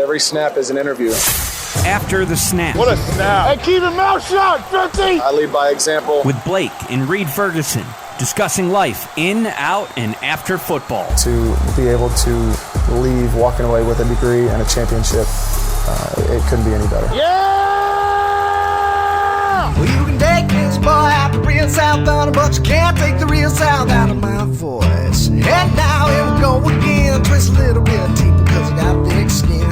Every snap is an interview. After the Snap. What a snap. Hey, keep your mouth shut, 50! I lead by example. With Blake and Reed Ferguson, discussing life in, out, and after football. To be able to leave walking away with a degree and a championship, it couldn't be any better. Yeah! Well, you can take this boy out the real South on but you can't take the real South out of my voice. And now here we go again, twist a little bit deeper because I got thick skin.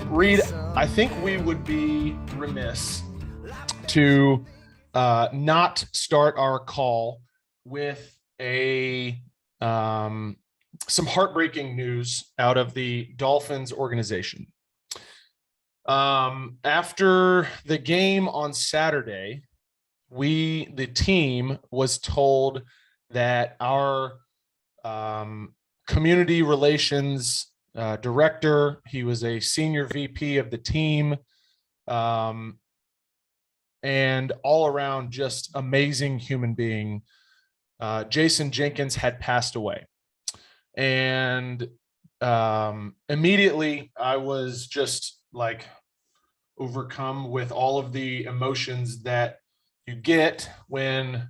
Reed, I think we would be remiss to not start our call with some heartbreaking news out of the Dolphins organization. After the game on Saturday, the team was told that our community relations director, he was a senior VP of the team, and all around just amazing human being, Jason Jenkins had passed away. And immediately I was just like overcome with all of the emotions that you get when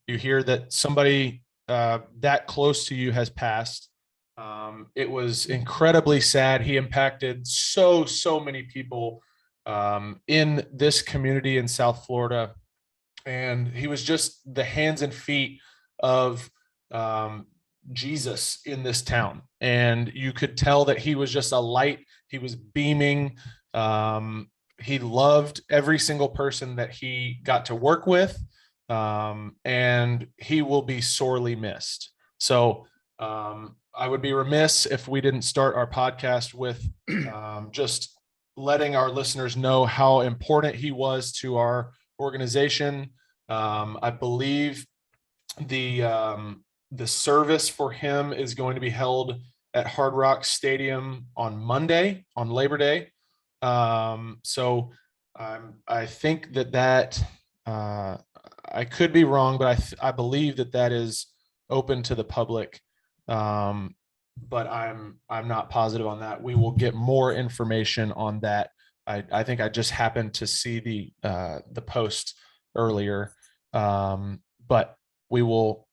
you hear that somebody that close to you has passed. It was incredibly sad. He impacted so many people in this community in South Florida. And he was just the hands and feet of Jesus in this town. And you could tell that he was just a light. He was beaming. He loved every single person that he got to work with. And he will be sorely missed. So I would be remiss if we didn't start our podcast with just letting our listeners know how important he was to our organization. I believe the service for him is going to be held at Hard Rock Stadium on Monday, on Labor Day. So I think that I could be wrong, but I believe that is open to the public. But I'm not positive on that. We will get more information on that. I think I just happened to see the post earlier, but we will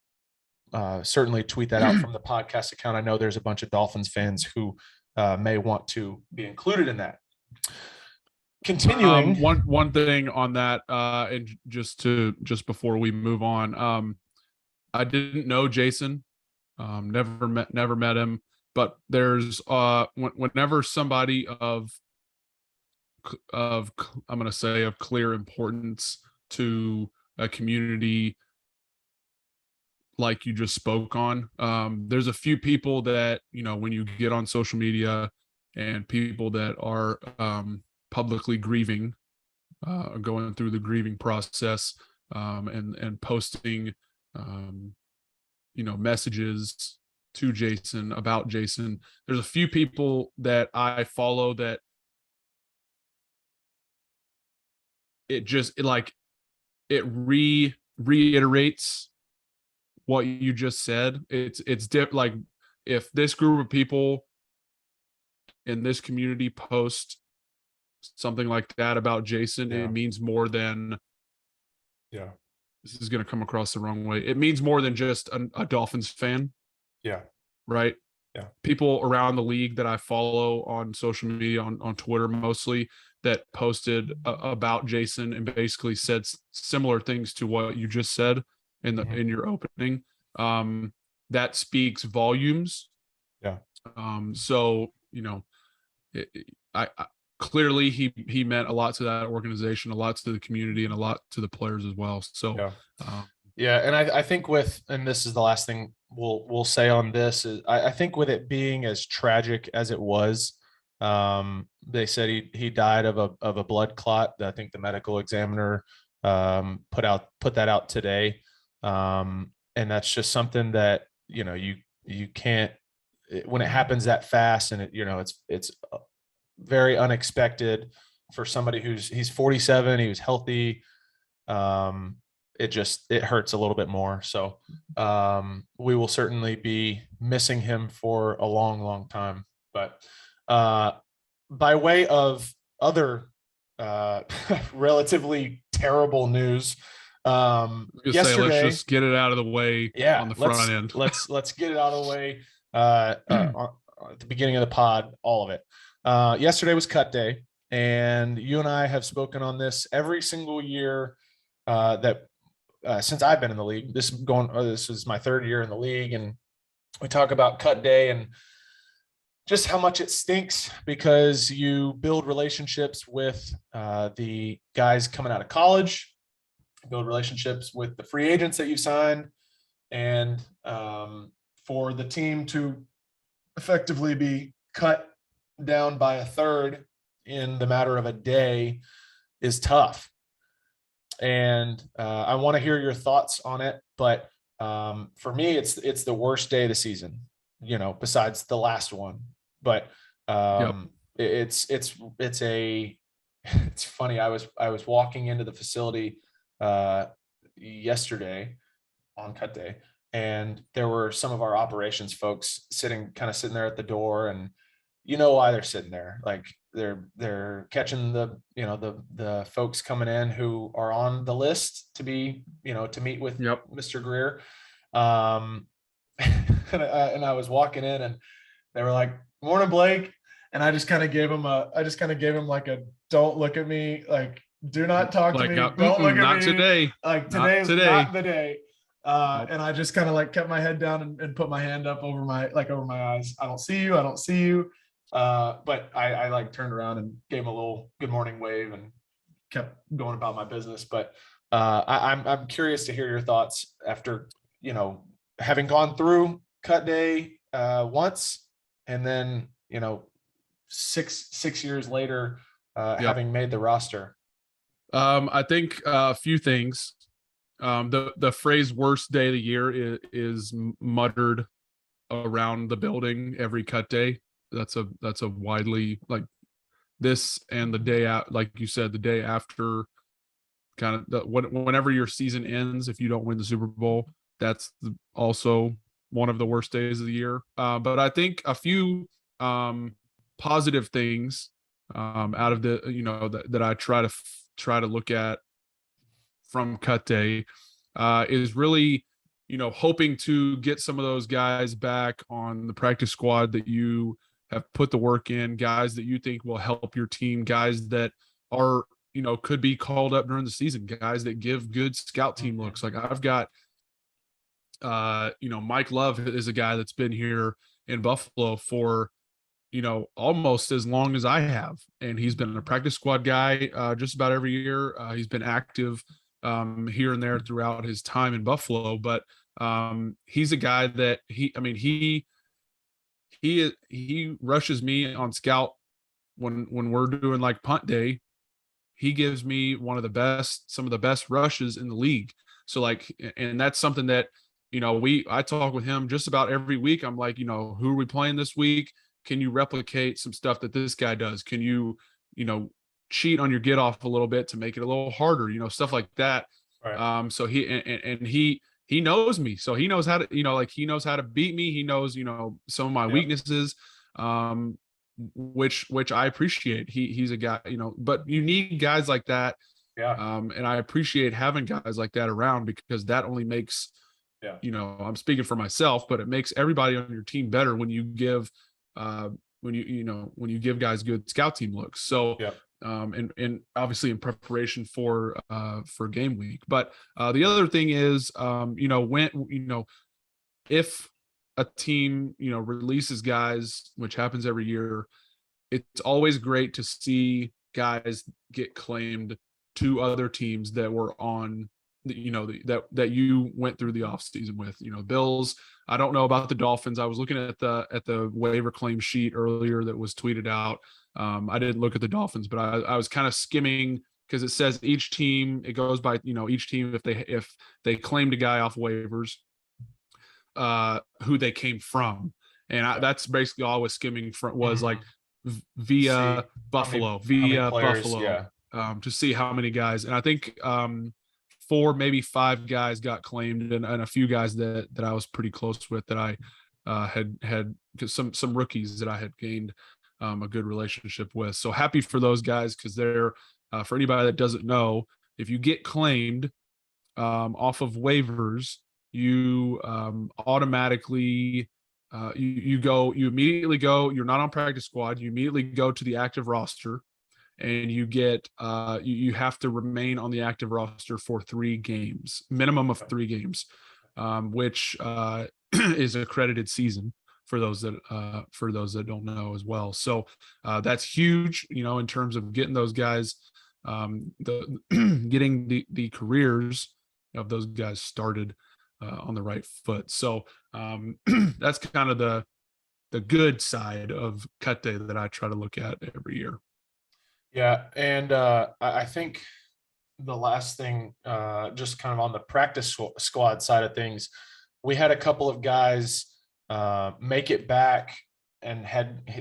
certainly tweet that out from the podcast account. I know there's a bunch of Dolphins fans who may want to be included in that. Continuing, one thing on that, and just before we move on, I didn't know Jason. Never met him, but there's whenever somebody of I'm going to say of clear importance to a community like you just spoke on, there's a few people that, when you get on social media and people that are publicly grieving, going through the grieving process, and posting messages to Jason about Jason. There's a few people that I follow that it reiterates what you just said. It's like if this group of people in this community post something like that about Jason, it means more than this is going to come across the wrong way. It means more than just a Dolphins fan. Yeah. Right. Yeah. People around the league that I follow on social media, on Twitter mostly, that posted about Jason and basically said similar things to what you just said in your opening. That speaks volumes. Yeah. So, I clearly he meant a lot to that organization, a lot to the community, and a lot to the players as well. So, and I think and this is the last thing we'll say on this, is I think with it being as tragic as it was, they said he died of a blood clot. I think the medical examiner put that out today, and that's just something that you can't, when it happens that fast, and it's very unexpected for somebody he's 47, he was healthy. It hurts a little bit more. So we will certainly be missing him for a long, long time. But by way of other relatively terrible news, yesterday, let's just get it out of the way on the front end. Let's get it out of the way at the beginning of the pod, all of it. Yesterday was cut day, and you and I have spoken on this every single year since I've been in the league. This is my third year in the league, and we talk about cut day and just how much it stinks because you build relationships with the guys coming out of college, build relationships with the free agents that you signed, and for the team to effectively be cut down by a third in the matter of a day is tough. And I want to hear your thoughts on it, but for me, it's the worst day of the season, besides the last one. But it's funny. I was walking into the facility yesterday on cut day, and there were some of our operations folks sitting there at the door, and why they're sitting there. Like they're catching the folks coming in who are on the list to be, to meet with Mr. Greer. And I was walking in, and they were like, "Morning, Blake." And I just kind of gave him like a, "Don't look at me. Like, do not talk to me. Don't look at me. Not today. Like, today is not the day." And I just kind of like kept my head down and put my hand up over my eyes. I don't see you. I don't see you. But I like turned around and gave him a little good morning wave and kept going about my business. But I'm curious to hear your thoughts after, having gone through cut day once, and then, 6 years later, having made the roster. I think a few things. The phrase "worst day of the year" is muttered around the building every cut day. That's a widely, like, this and the day out, like you said, the day after, kind of whenever your season ends, if you don't win the Super Bowl, that's also one of the worst days of the year. But I think a few positive things out of the that I try to look at from cut day is really, hoping to get some of those guys back on the practice squad that you have put the work in, guys that you think will help your team, guys that are, could be called up during the season, guys that give good scout team looks. Like I've got, Mike Love is a guy that's been here in Buffalo for, almost as long as I have. And he's been a practice squad guy just about every year. He's been active here and there throughout his time in Buffalo, but he's a guy that he rushes me on scout when we're doing like punt day. He gives me some of the best rushes in the league. So like, and that's something that, I talk with him just about every week. I'm like, who are we playing this week? Can you replicate some stuff that this guy does? Can you, cheat on your get off a little bit to make it a little harder, stuff like that. Right. So he knows me. So he knows how to, he knows how to beat me. He knows, some of my weaknesses, which I appreciate. He's a guy, but you need guys like that. Yeah. And I appreciate having guys like that around, because that only makes, I'm speaking for myself, but it makes everybody on your team better when you give, when you give guys good scout team looks. So, and obviously in preparation for game week. But the other thing is, if a team, releases guys, which happens every year, it's always great to see guys get claimed to other teams that were on, that you went through the offseason with, Bills. I don't know about the Dolphins. I was looking at the waiver claim sheet earlier that was tweeted out. I didn't look at the Dolphins, but I was kind of skimming, because it says each team, it goes by, each team, if they claimed a guy off waivers, who they came from. And that's basically all I was skimming from, was like via Buffalo, to see how many guys. And I think 4, maybe 5 guys got claimed, and a few guys that I was pretty close with that I had some rookies that I had gained a good relationship with. So happy for those guys, because they're for anybody that doesn't know, if you get claimed off of waivers, you automatically you immediately go. You're not on practice squad. You immediately go to the active roster, and you get you have to remain on the active roster for 3 games, minimum of 3 games, which is an accredited season for those that don't know as well. So that's huge, in terms of getting those guys, getting the careers of those guys started on the right foot. So that's kind of the good side of cut day that I try to look at every year. Yeah. And I think the last thing, just kind of on the practice squad side of things, we had a couple of guys make it back, and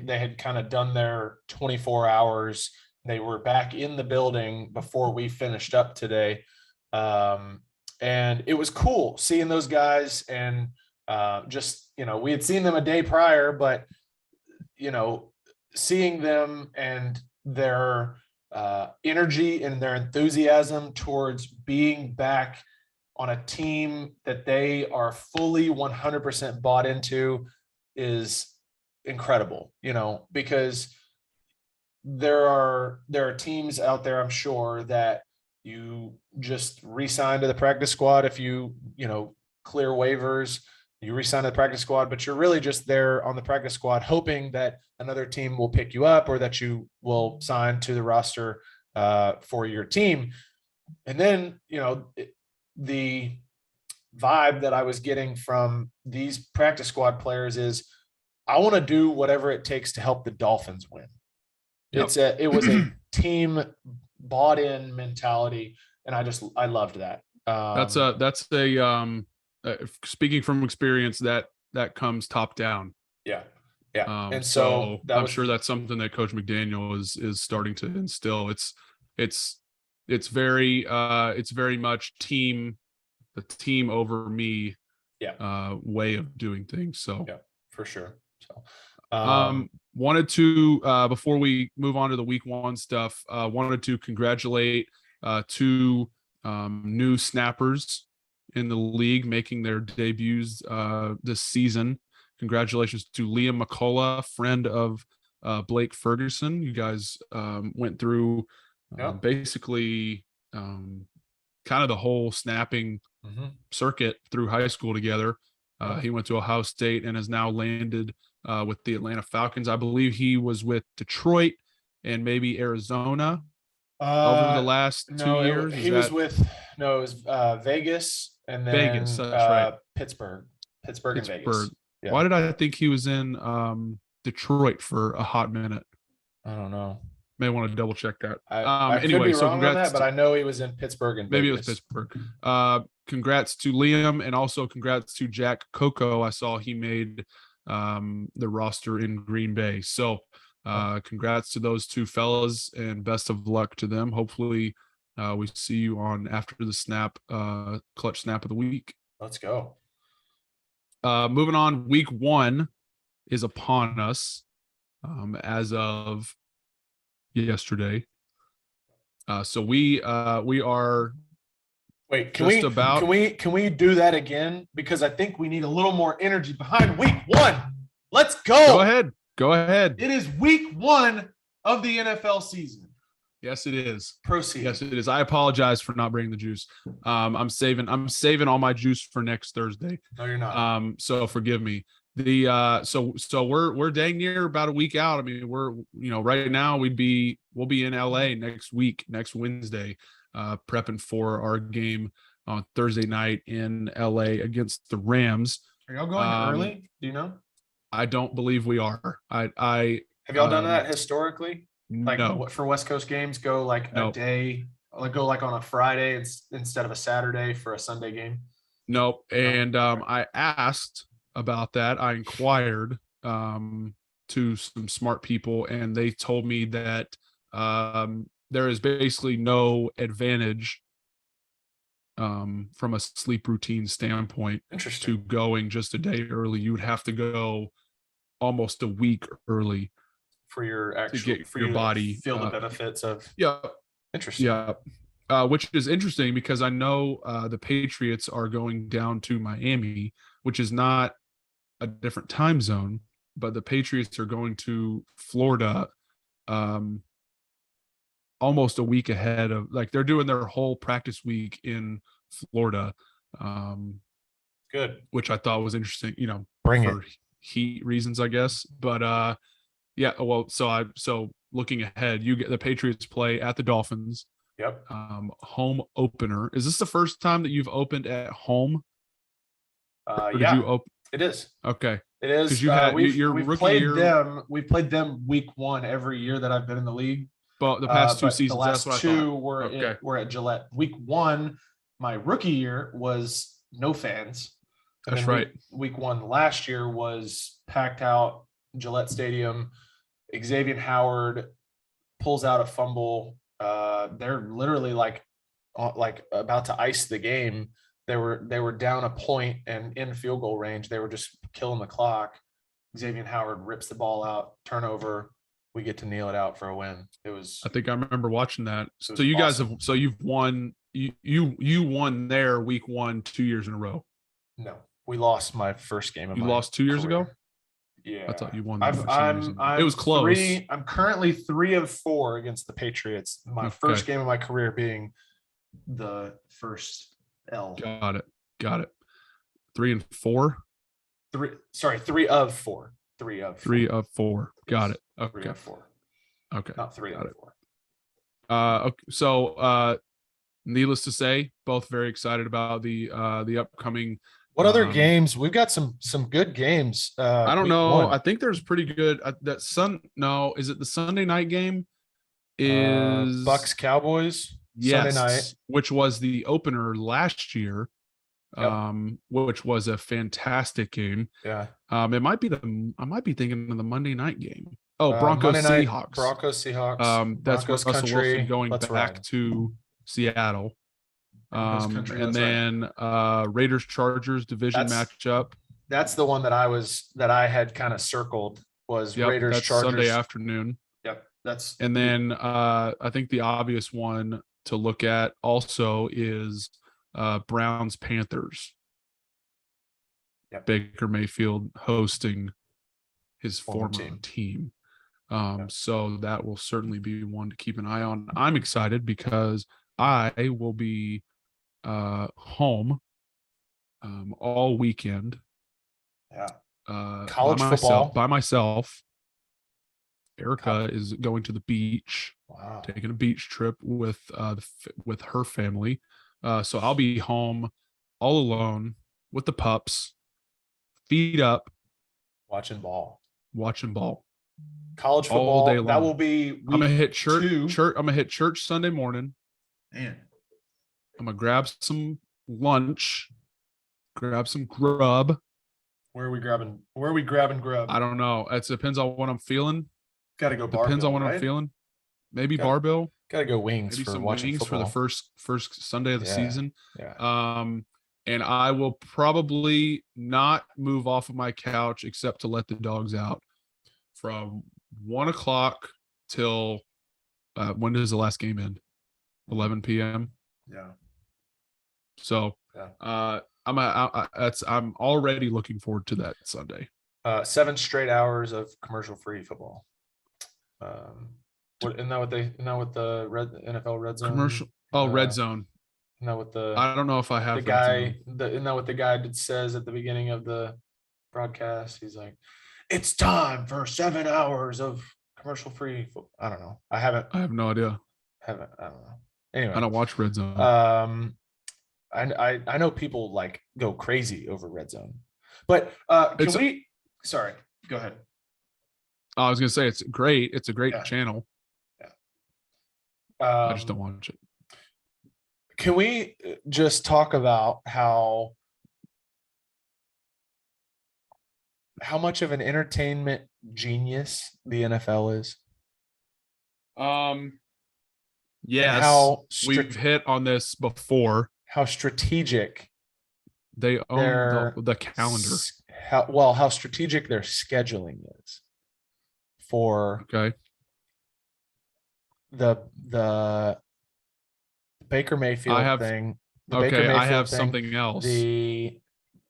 they had kind of done their 24 hours. They were back in the building before we finished up today. And it was cool seeing those guys, and just, we had seen them a day prior, but, seeing them and their energy and their enthusiasm towards being back on a team that they are fully 100% bought into is incredible, because there are teams out there, I'm sure, that you just re-sign to the practice squad. If you clear waivers, you re-sign to the practice squad, but you're really just there on the practice squad hoping that another team will pick you up, or that you will sign to the roster for your team. And then, the vibe that I was getting from these practice squad players is, I want to do whatever it takes to help the Dolphins win. Yep. It was a team bought in mentality, and I loved that. That's a speaking from experience, that comes top down. Yeah. And so I'm sure that's something that Coach McDaniel is starting to instill. It's very much the team over me way of doing things. So yeah, for sure. So wanted to before we move on to the week 1 stuff, wanted to congratulate 2 new snappers in the league making their debuts this season. Congratulations to Liam McCullough, friend of Blake Ferguson. You guys went through basically kind of the whole snapping circuit through high school together. He went to Ohio State and has now landed with the Atlanta Falcons. I believe he was with Detroit and maybe Arizona over the last 2 years. It was Vegas, and then Vegas, that's right. Pittsburgh and Vegas. Yeah. Why did I think he was in Detroit for a hot minute? I don't know. May want to double check that. I anyway, could be wrong on that, but I know he was in Pittsburgh and maybe Vegas. It was Pittsburgh. Congrats to Liam, and also congrats to Jack Coco. I saw he made the roster in Green Bay. So congrats to those 2 fellas, and best of luck to them. Hopefully we see you on after the snap, clutch snap of the week. Let's go. Moving on, week 1 is upon us as of yesterday. So we are. Wait, can we do that again? Because I think we need a little more energy behind week 1. Let's go. Go ahead. It is week 1 of the NFL season. Yes, it is. Proceed. Yes, it is. I apologize for not bringing the juice. I'm saving all my juice for next Thursday. No, you're not. So forgive me. So we're dang near about a week out. I mean, we're right now we'll be in LA next Wednesday, prepping for our game on Thursday night in LA against the Rams. Are y'all going early? Do you know? I don't believe we are. Have y'all done that historically? Like no. For West Coast games, go like a day, go like on a Friday instead of a Saturday for a Sunday game? Nope. And I asked about that. I inquired to some smart people, and they told me that there is basically no advantage from a sleep routine standpoint to Interesting. going just a day early. You would have to go almost a week early. For your actual, get for your you to body, feel the benefits of. Yeah. Interesting. Yeah. Which is interesting because I know the Patriots are going down to Miami, which is not a different time zone, but the Patriots are going to Florida almost a week ahead of, like, they're doing their whole practice week in Florida, Good. which I thought was interesting, Bring for heat reasons, I guess. But yeah, well, so looking ahead, you get the Patriots play at the Dolphins. Yep. Home opener. Is this the first time that you've opened at home? Or did Yeah, you open? it is. Okay. It is. 'Cause you had your we've rookie played year- them. We played them week 1 every year that I've been in the league. But the past two But seasons, the that's last what I two thought. were were at Gillette. Week 1, my rookie year was no fans. And That's then right. Week 1 last year was packed out Gillette Stadium. Xavier Howard pulls out a fumble. They're literally like about to ice the game. They were down a point and in field goal range. They were just killing the clock. Xavier Howard rips the ball out, turnover. We get to kneel it out for a win. It was. I think I remember watching that. It was So you guys awesome. have, so you've won, you won there week 1 2 years in a row. No, we lost my first game. Of You my lost 2 years career. ago? Yeah, I thought you won. the I've, first 2 years I'm, in- I'm. It was close. I'm currently 3 of 4 against the Patriots. My first Okay. game of my career being the first L. Got it. 3 and 4. 3 of 4. 3 of 4. 3 of 4. Got it. 3 Okay. of 4. Okay. Not 3 Got of it. 4. Okay. So needless to say, both very excited about the upcoming. What other Um, games? We've got some good games. I don't week know. 1. I think there's pretty good is it the Sunday night game? Is Bucks Cowboys. yes, Sunday night. which was the opener last year. Yep. Which was a fantastic game. Yeah. I might be thinking of the Monday night game. Oh, Broncos Monday night, Seahawks. Broncos Seahawks. That's Broncos Russell country. Wilson going Let's back ride. to Seattle. Broncos country, And let's ride. then Raiders Chargers division That's- matchup. That's the one that I had kind of circled was Yep, Raiders that's Chargers. Sunday afternoon. Yep. That's And then I think the obvious one to look at also is Browns Panthers. Yep. Baker Mayfield hosting his Former former team. team. Yep. So that will certainly be one to keep an eye on. I'm excited because I will be home all weekend. yeah. by College myself, football. by myself. Erica is going to the beach, Wow. taking a beach trip with with her family. So I'll be home all alone with the pups, feet up, Watching ball. watching ball. College All football. day That long. will be I'm gonna week hit church. 2. I'm gonna hit church Sunday morning. Man. I'm gonna grab some lunch, grab some grub. Where are we grabbing grub? I don't know. It depends on what I'm feeling. Gotta go barbell. Depends on what right? I'm feeling. Maybe Got- barbell. Gotta go wings Maybe for some watching wings football. for the first Sunday of the Yeah. season. Yeah. And I will probably not move off of my couch except to let the dogs out from 1 o'clock till when does the last game end? 11 p.m. Yeah. So Yeah. I'm already looking forward to that Sunday. 7 straight hours of commercial-free football. Isn't that what the NFL Red Zone Commercial. Red Zone. Isn't that what the I don't know if I have the Red Zone. guy isn't that what the guy says at the beginning of the broadcast? He's like, "It's time for 7 hours of commercial-free football." I don't know. I I have no idea. don't know. Anyway, I don't watch Red Zone. I know people like go crazy over Red Zone, but sorry, go ahead. I was gonna say it's great. It's a great Yeah. channel. I just don't Um, watch it. Can we just talk about how much of an entertainment genius the NFL is? Yes, how we've hit on this before. how strategic They own their the calendar. how strategic their scheduling is for Okay. the Baker Mayfield I have- thing. The Okay. Baker Mayfield I have thing, something else. The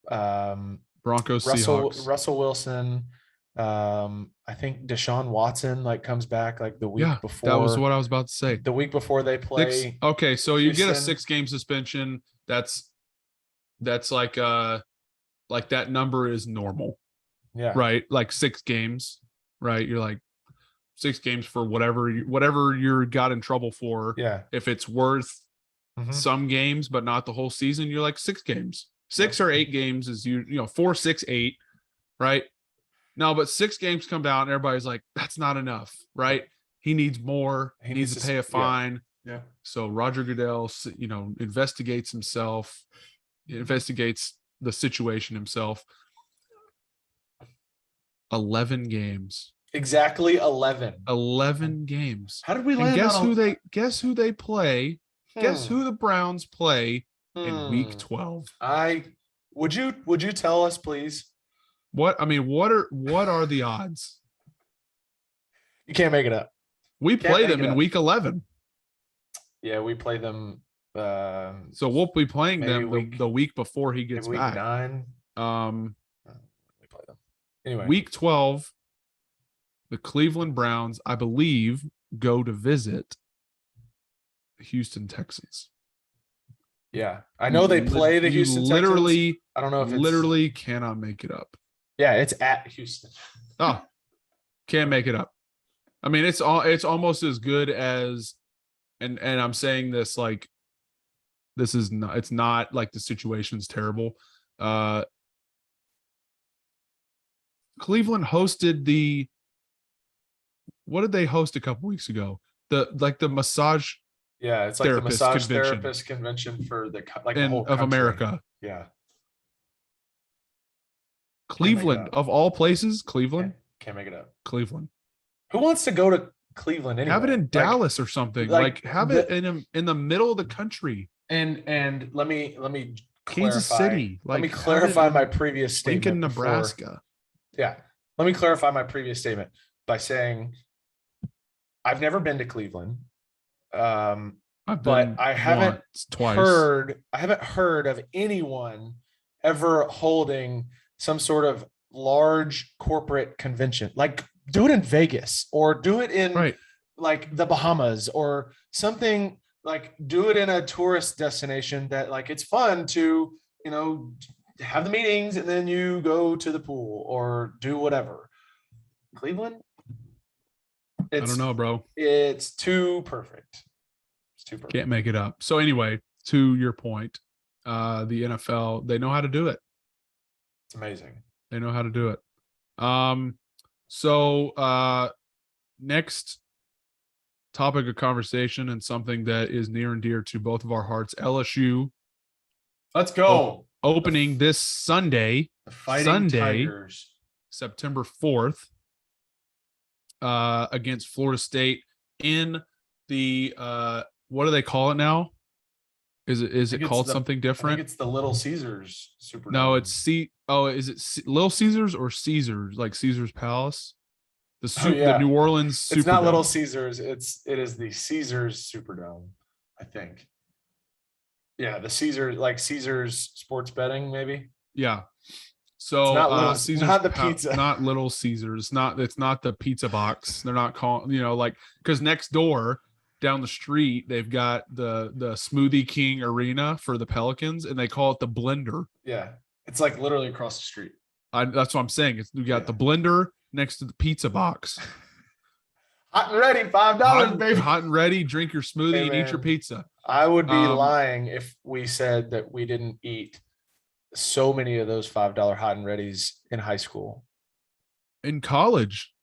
Broncos, Russell Seahawks. Russell Wilson. I think Deshaun Watson like comes back like the week Yeah, before. that was what I was about to say. The week before they play. Okay, so you get a Houston. 6-game suspension. That's like that number is normal, Yeah. right? Like 6 games, right? You're like 6 games for whatever you got in trouble for. Yeah. If it's worth Mhm. some games but not the whole season, you're like 6 games. 6 or 8 games is 4, 6, 8, right? No, but 6 games come down and everybody's like, that's not enough, right? He needs more. He needs to pay a yeah. fine. Yeah. So Roger Goodell, investigates himself, investigates the situation himself. 11 games. Exactly 11. 11 games. How did we And land guess on who they play? Guess who the Browns play in week Hmm. 12? Would you tell us, please? What are the odds? You can't make it up. We Can't play make them it in up. week 11. Yeah, we play them So we'll be playing Maybe them week- the week before he gets week back. 9. We play them. Anyway. Week 12, the Cleveland Browns, I believe, go to visit the Houston Texans. Yeah. I know they play the You Houston Texans. literally I don't know if it's literally cannot make it up. Yeah, it's at Houston. Oh, can't make it up. I mean, it's almost as good as, and I'm saying this like, this is not, it's not like the situation's terrible. Cleveland hosted what did they host a couple weeks ago? The massage Yeah, it's like the Therapist massage convention. therapist convention for the whole of country. America. Yeah. Cleveland, up. of all places, Cleveland. Can't make it up. Cleveland. Who wants to go to Cleveland anyway? Have it in Like, Dallas or something. like Have it in the middle of the country. And let me Kansas clarify- City. Let me have it clarify in my previous statement. Lincoln, before- Nebraska. Yeah. Let me clarify my previous statement by saying I've never been to Cleveland. I've But been I haven't twice. I haven't heard of anyone ever holding some sort of large corporate convention. Like do it in Vegas or do it in Right. like the Bahamas or something, like do it in a tourist destination that like it's fun to, have the meetings and then you go to the pool or do whatever. Cleveland? I don't know, bro. It's too perfect. It's too perfect. Can't make it up. So anyway, to your point, the NFL, they know how to do it. It's amazing. They know how to do it. So next topic of conversation and something that is near and dear to both of our hearts, LSU Let's go. opening this Sunday, The Fighting Sunday. Tigers. September 4th, against Florida State in the what do they call it now? Is it think it's called the- something I think different? it's the Little Caesars Super. No, it's is it Little Caesars or Caesars, like Caesar's Palace? yeah. The New Orleans Superdome. It's not Little Caesars. It is the Caesars Superdome, I think. Yeah, the Caesars, like Caesars sports betting, maybe. Yeah. So It's not Little- Caesar's not the pizza. not Little Caesars. It's not the pizza box. They're not calling, because next door down the street they've got the Smoothie King Arena for the Pelicans, and they call it the Blender. Yeah, it's like literally across the street. That's what I'm saying. We got the Blender next to the pizza box. Hot and ready, $5, baby. Hot and ready. Drink your smoothie Hey, and eat your man. pizza. I would be Um, lying if we said that we didn't eat so many of those $5 hot and readies in high school. In college,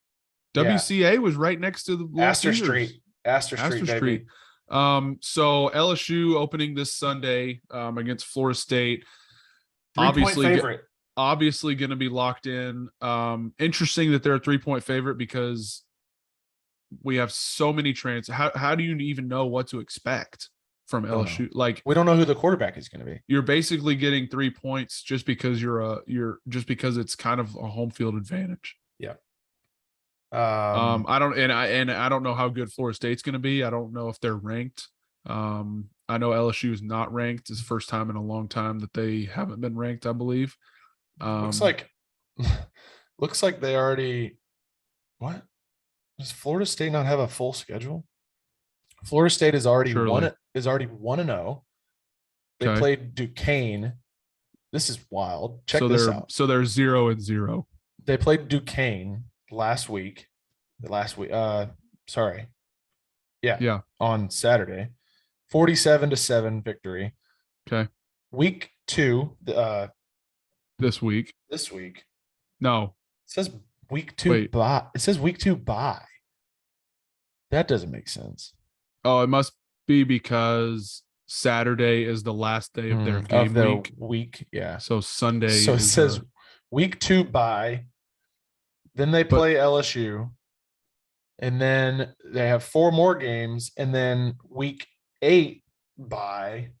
Yeah. WCA was right next to the Little Astor Caesars. Street. Astor Street, baby. So LSU opening this Sunday against Florida State. 3-point Obviously, favorite. obviously going to be locked in. Interesting that they're a 3-point favorite because we have so many how do you even know what to expect Don't LSU. Like We don't know who the quarterback is going to be. you're basically getting 3 points just because you're just because it's kind of a home field advantage. I don't know how good Florida State's going to be. I don't know if they're ranked. I know LSU is not ranked. It's the first time in a long time that they haven't been ranked, I believe. looks like they already. What does Florida State not have a full schedule? Florida State is already Surely. 1-0. They Okay. played Duquesne. This is wild. Check so this they're out. so they're 0-0. They played Duquesne last week. Sorry. Yeah. On Saturday. 47-7 victory. Okay. Week 2, This week. this week. No. It says week 2 Wait. bye. It says week 2 bye. That doesn't make sense. Oh, it must be because Saturday is the last day of their game Of their week. week. Yeah. So Sunday. So it is says week 2 bye. Then they But- play LSU. And then they have 4 more games. And then week 8 bye,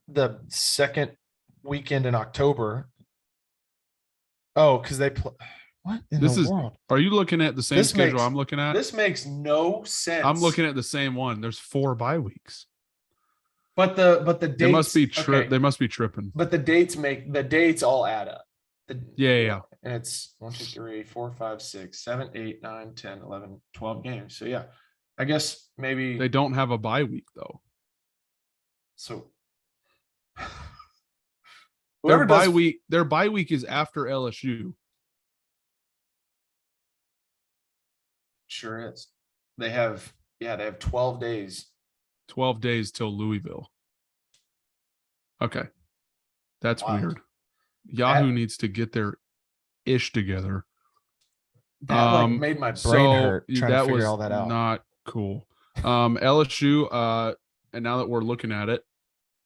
the second weekend in October. Oh, because they play. What in This the is- world? Are you looking at the same This schedule makes- I'm looking at? This makes no sense. I'm looking at the same one. There's 4 bye weeks. but the dates, They must be okay, they must be tripping. but the dates all add up. Yeah. And it's 1, 2, 3, 4, 5, 6, 7, 8, 9, 10, 11, 12 games. So yeah, I guess maybe They don't have a bye week though. so. Their Whoever does, their bye week is after LSU. sure is. They have 12 days. 12 days till Louisville. Okay. That's Wild. weird. Yahoo needs to get their ish together. That made my brain hurt trying to figure all that out. Not cool. LSU, and now that we're looking at it,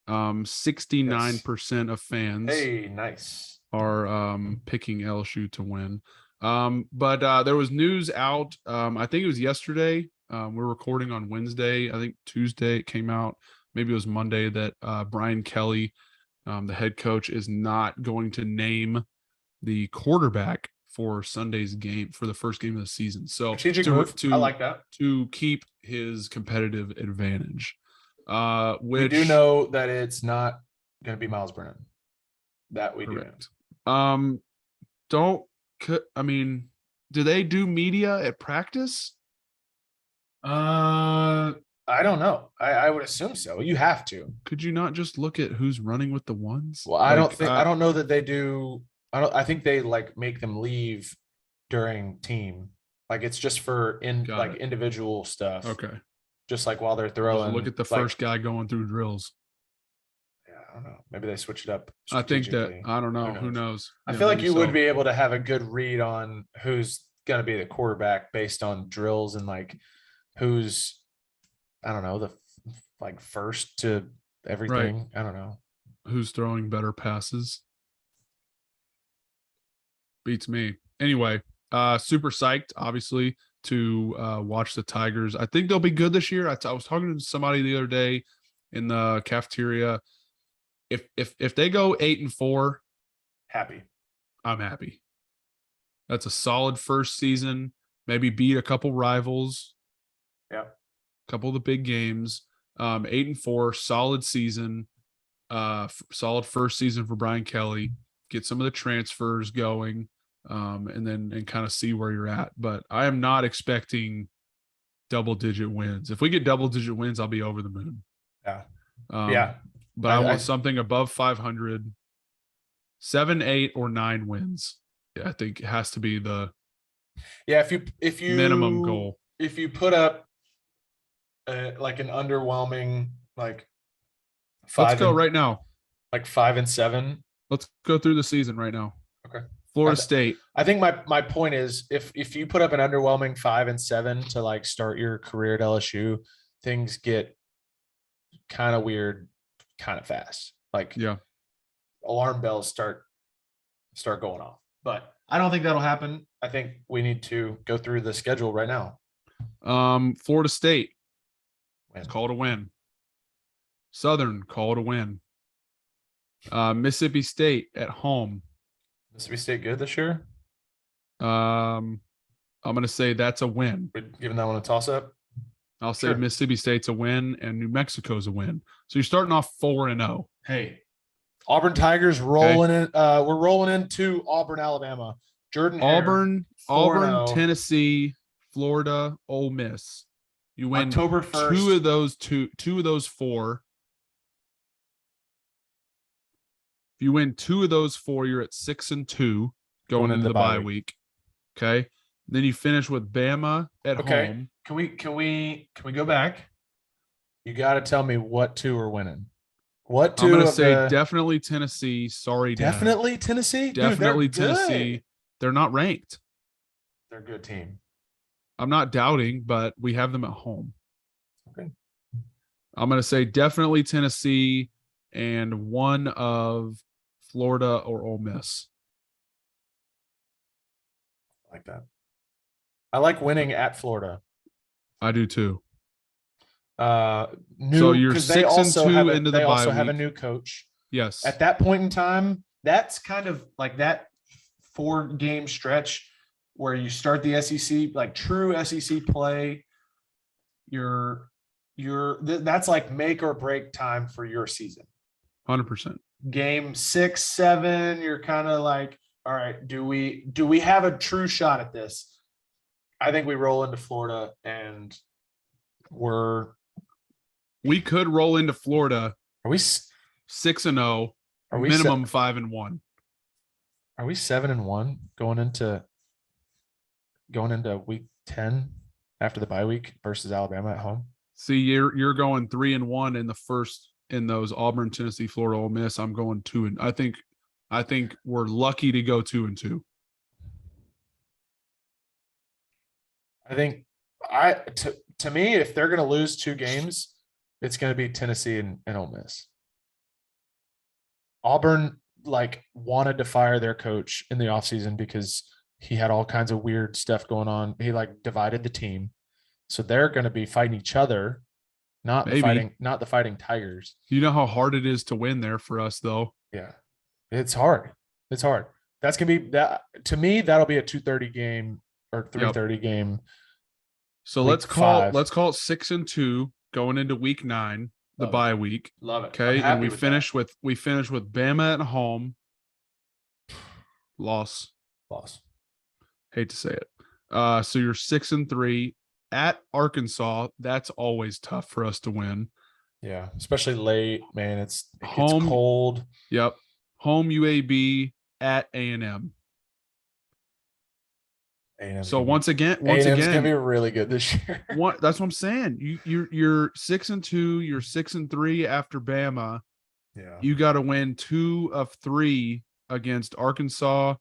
69% of fans Hey, nice. are picking LSU to win. But there was news out. I think it was yesterday. We're recording on Wednesday. I think Tuesday it came out. Maybe it was Monday that Brian Kelly, the head coach, is not going to name the quarterback for Sunday's game for the first game of the season. So Strategic move. I like that. to keep his competitive advantage. We Which do know that it's not going to be Miles Brennan. That we correct. do know. Do they do media at practice? I don't know. I would assume so. You have to. Could you not just look at who's running with the ones? Well, I Like, don't know that they do. I think they like make them leave during team. Like it's just for Got it. individual stuff. Okay. Just like while they're Just throwing. look at the like- first guy going through drills. Yeah, I don't know. Maybe they switch it up. I think that strategically. I don't know. Who Who knows? I Yeah, feel like maybe you would so. be able to have a good read on who's going to be the quarterback based on drills and like who's, I don't know, the like first to everything. I don't know. Who's throwing better passes. Beats me. Anyway, super psyched, obviously, to watch the Tigers. I think they'll be good this year. I was talking to somebody the other day in the cafeteria. If they go 8-4, Happy. I'm happy. That's a solid first season. Maybe beat a couple rivals. Yeah. A couple of the big games. 8-4, solid season. Solid first season for Brian Kelly. Get some of the transfers going, and kind of see where you're at. But I am not expecting double-digit wins. If we get double-digit wins, I'll be over the moon. Yeah. Yeah. But I I- want something above 500, 7, 8, or 9 wins. Yeah, I think it has to be the Yeah. If you minimum goal. if you put up like an underwhelming like Let's go right now. like 5 and 7. Let's go through the season right now. Okay. Florida State. I think my point is if you put up an underwhelming 5 and 7 to like start your career at LSU, things get kind of weird, kind of fast. Like Yeah. alarm bells start going off. But I don't think that'll happen. I think we need to go through the schedule right now. Florida State. Win. It's called a win. Southern, call it a win. Mississippi State at home. Mississippi State good this year? I'm going to say that's a win. We're giving that one a toss up. I'll say Sure. Mississippi State's a win and New Mexico's a win. So you're starting off 4-0. Hey, Auburn Tigers rolling in. We're rolling into Auburn, Alabama. Jordan Hare, Auburn, 4-0. Tennessee, Florida, Ole Miss. You win October 1st. two of those four. If you win 2 of those 4, you're at 6-2 going into the bye week. Okay. Then you finish with Bama at home. Can we go back? You got to tell me what 2 are winning. What 2? I'm going to say definitely Tennessee. Sorry, Dad. definitely Tennessee. Definitely Dude, they're good. Tennessee. They're not ranked. They're a good team. I'm not doubting, but we have them at home. Okay. I'm going to say definitely Tennessee and one of Florida or Ole Miss. I like that. I like winning at Florida. I do too. So you're 6-2 into the they bye also have a week. new coach. Yes. At that point in time, that's kind of like that 4-game stretch where you start the SEC, like true SEC play. That's like make or break time for your season. 100%. Game 6, 7, you're kind of like, all right, do we have a true shot at this? I think we roll into Florida and we could roll into Florida are we 6-0, Are we minimum 5-1. Are we 7-1 going into week 10 after the bye week versus Alabama at home? See, you're going 3-1 in the first in those Auburn, Tennessee, Florida, Ole Miss. I'm going 2 and I think we're lucky to go 2-2. I think to me, if they're going to lose 2 games, it's going to be Tennessee and Ole Miss. Auburn wanted to fire their coach in the offseason because he had all kinds of weird stuff going on. He divided the team. So they're going to be fighting each other, not the fighting Tigers. You know how hard it is to win there for us though. Yeah. It's hard. That's going to be that to me. That'll be a 2:30 game or 3:30 game. So Week let's call 5. it 6-2 going into week 9, the bye week. Love it. Okay, and we finish with Bama at home. Loss. Hate to say it. So you're 6-3 at Arkansas. That's always tough for us to win. Yeah, especially late, man. It gets Home- cold. Yep. Home UAB at A&M. So once again, A&M's gonna be really good this year. that's what I'm saying. You're 6-2. You're 6-3 after Bama. Yeah. You got to win 2 of 3 against Arkansas,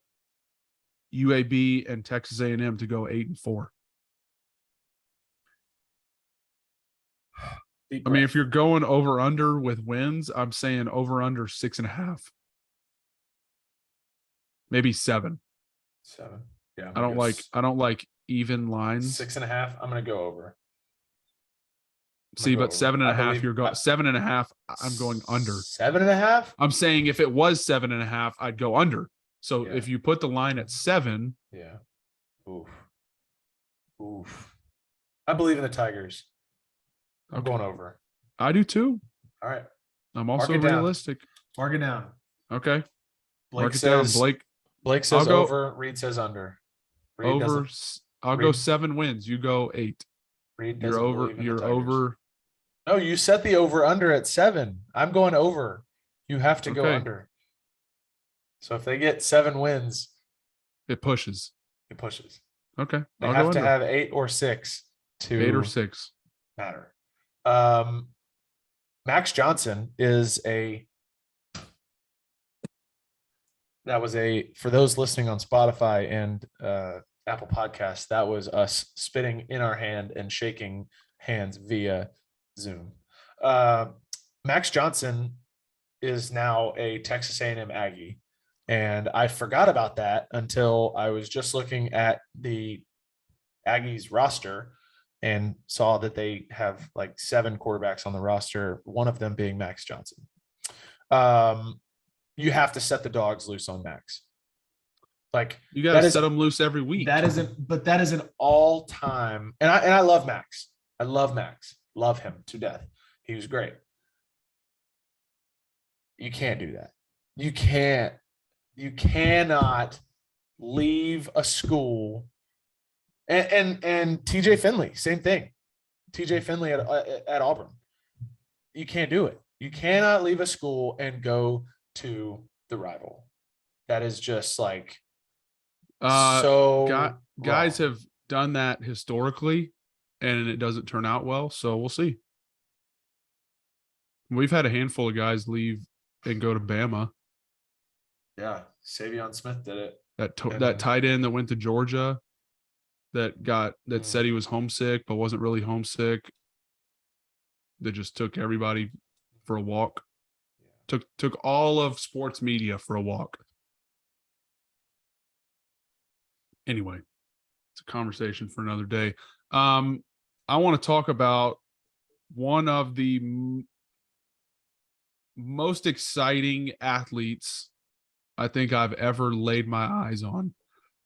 UAB, and Texas A&M to go 8-4. I mean, if you're going over under with wins, I'm saying over under 6.5, maybe 7. 7. Yeah. I don't like even lines. 6.5. I'm gonna go over. See, go but over. 7.5, I believe- you're going 7.5. I'm going under. 7.5. I'm saying if it was 7.5, I'd go under. So Yeah. if you put the line at 7, Yeah. Oof. I believe in the Tigers. I'm Okay. going over. I do too. All right. I'm also Mark it down. realistic. Mark it down. Okay. Blake Mark it down. says Blake, says I'll go- over. Reed says under. Reed over. doesn't- I'll go Reed- 7 wins. You go 8. Reed You're doesn't over. believe in the You're Tigers. over. No, you set the over under at 7. I'm going over. You have to go Okay. under. So if they get 7 wins, It pushes. it pushes. Okay. They I'll have go to under. have 8 or 6 to 8 or 6. matter. Max Johnson is for those listening on Spotify and Apple Podcasts, that was us spitting in our hand and shaking hands via Zoom. Max Johnson is now a Texas A&M Aggie, and I forgot about that until I was just looking at the Aggies roster, and saw that they have like 7 quarterbacks on the roster, one of them being Max Johnson. You have to set the dogs loose on Max. Like You got to set them loose every week. that is an all-time, and I love Max. I love Max. Love him to death. He was great. You can't do that. You cannot leave a school. And TJ Finley, same thing. TJ Finley at Auburn. You can't do it. You cannot leave a school and go to the rival. That is just like so guys wrong. have done that historically, and it doesn't turn out well. So we'll see. We've had a handful of guys leave and go to Bama. Yeah, Savion Smith did it. That tight end that went to Georgia, that said he was homesick but wasn't really homesick. That just took everybody for a walk. Took all of sports media for a walk. Anyway, it's a conversation for another day. I want to talk about one of the most exciting athletes I think I've ever laid my eyes on.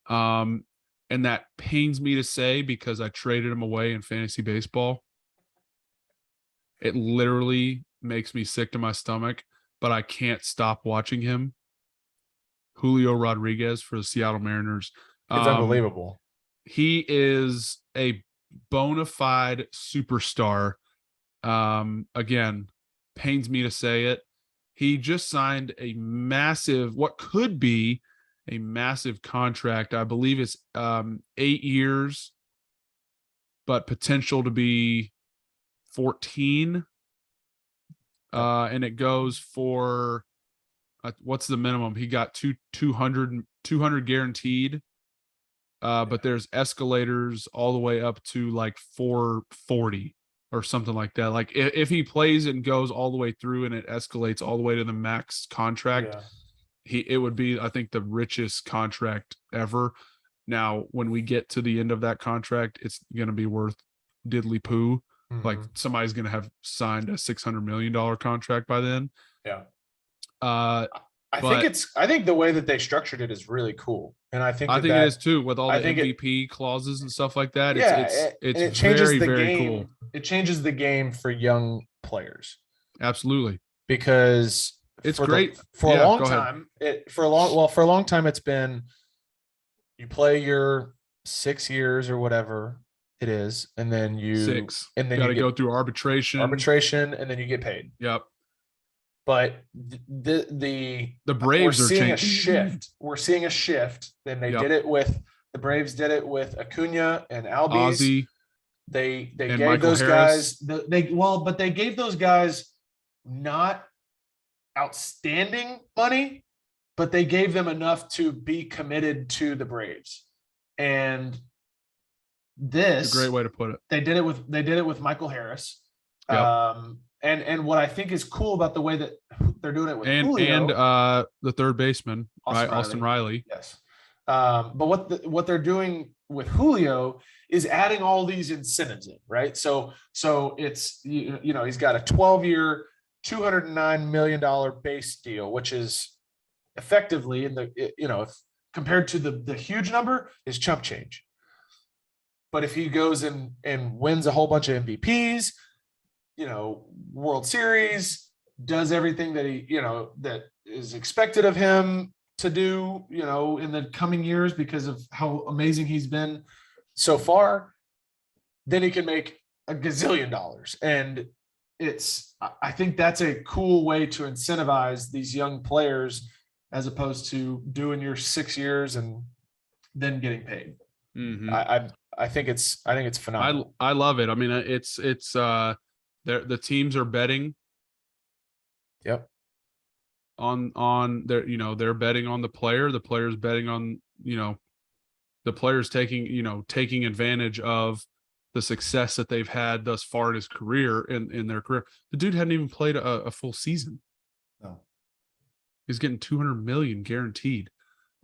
And that pains me to say because I traded him away in fantasy baseball. It literally makes me sick to my stomach, but I can't stop watching him. Julio Rodriguez for the Seattle Mariners. It's unbelievable. He is a bona fide superstar. Again, pains me to say it. He just signed a massive, what could be a massive contract. I believe it's 8 years, but potential to be 14. And it goes for what's the minimum? He got 200 guaranteed. But there's escalators all the way up to like 440 or something like that. Like if he plays and goes all the way through and it escalates all the way to the max contract, it would be, I think, the richest contract ever. Now, when we get to the end of that contract, it's going to be worth diddly poo. Mm-hmm. Like somebody's going to have signed a $600 million contract by then. Yeah. I think the way that they structured it is really cool. And I think it is too, with all the MVP clauses and stuff like that. Yeah, it's changes very, the very game. cool. It changes the game for young players. Absolutely. Because it's great for a long time. For a long time, it's been you play your 6 years or whatever it is, and then you got to go through arbitration, and then you get paid. Yep. But the Braves are seeing changing. a shift. We're seeing a shift. Then they did it with the Braves. Did it with Acuna and Albies. Ozzy. They gave Michael those Harris. guys. But they gave those guys not outstanding money, but they gave them enough to be committed to the Braves. And this It's a great way to put it. They did it with Michael Harris. Yep. And what I think is cool about the way that they're doing it with Julio, and the third baseman, Austin Riley. Yes. But what they're doing with Julio is adding all these incentives in, right? So it's he's got a 12-year, $209 million base deal, which is effectively if compared to the huge number is chump change. But if he goes and wins a whole bunch of MVPs, World Series, does everything that that is expected of him to do, in the coming years because of how amazing he's been so far, then he can make a gazillion dollars. And I think that's a cool way to incentivize these young players as opposed to doing your 6 years and then getting paid. Mm-hmm. I think it's phenomenal. I love it. I mean, it's the teams are betting. Yep. On their, they're betting on the player's betting on, the player's taking advantage of the success that they've had thus far in his career, in their career. The dude hadn't even played a full season. No. He's getting $200 million guaranteed.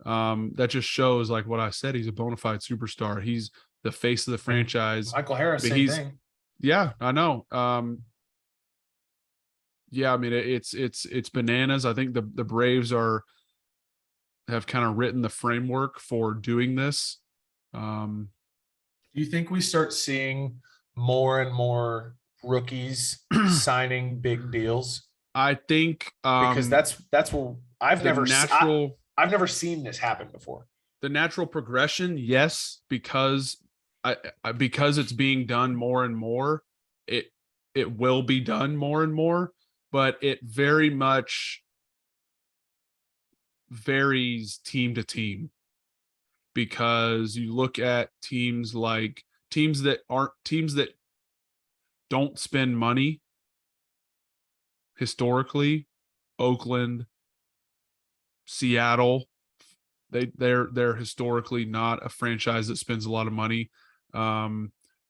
That just shows, like what I said, he's a bona fide superstar. He's the face of the franchise. Michael Harris, But same he's- thing. Yeah, I know. Yeah, I mean it's bananas. I think the Braves have kind of written the framework for doing this. Do you think we start seeing more and more rookies signing big deals? I think Because that's what I've the never I've never seen this happen before. the natural progression, yes, because because it's being done more and more, it will be done more and more, but it very much varies team to team, because you look at teams that don't spend money historically, Oakland, Seattle, they're historically not a franchise that spends a lot of money.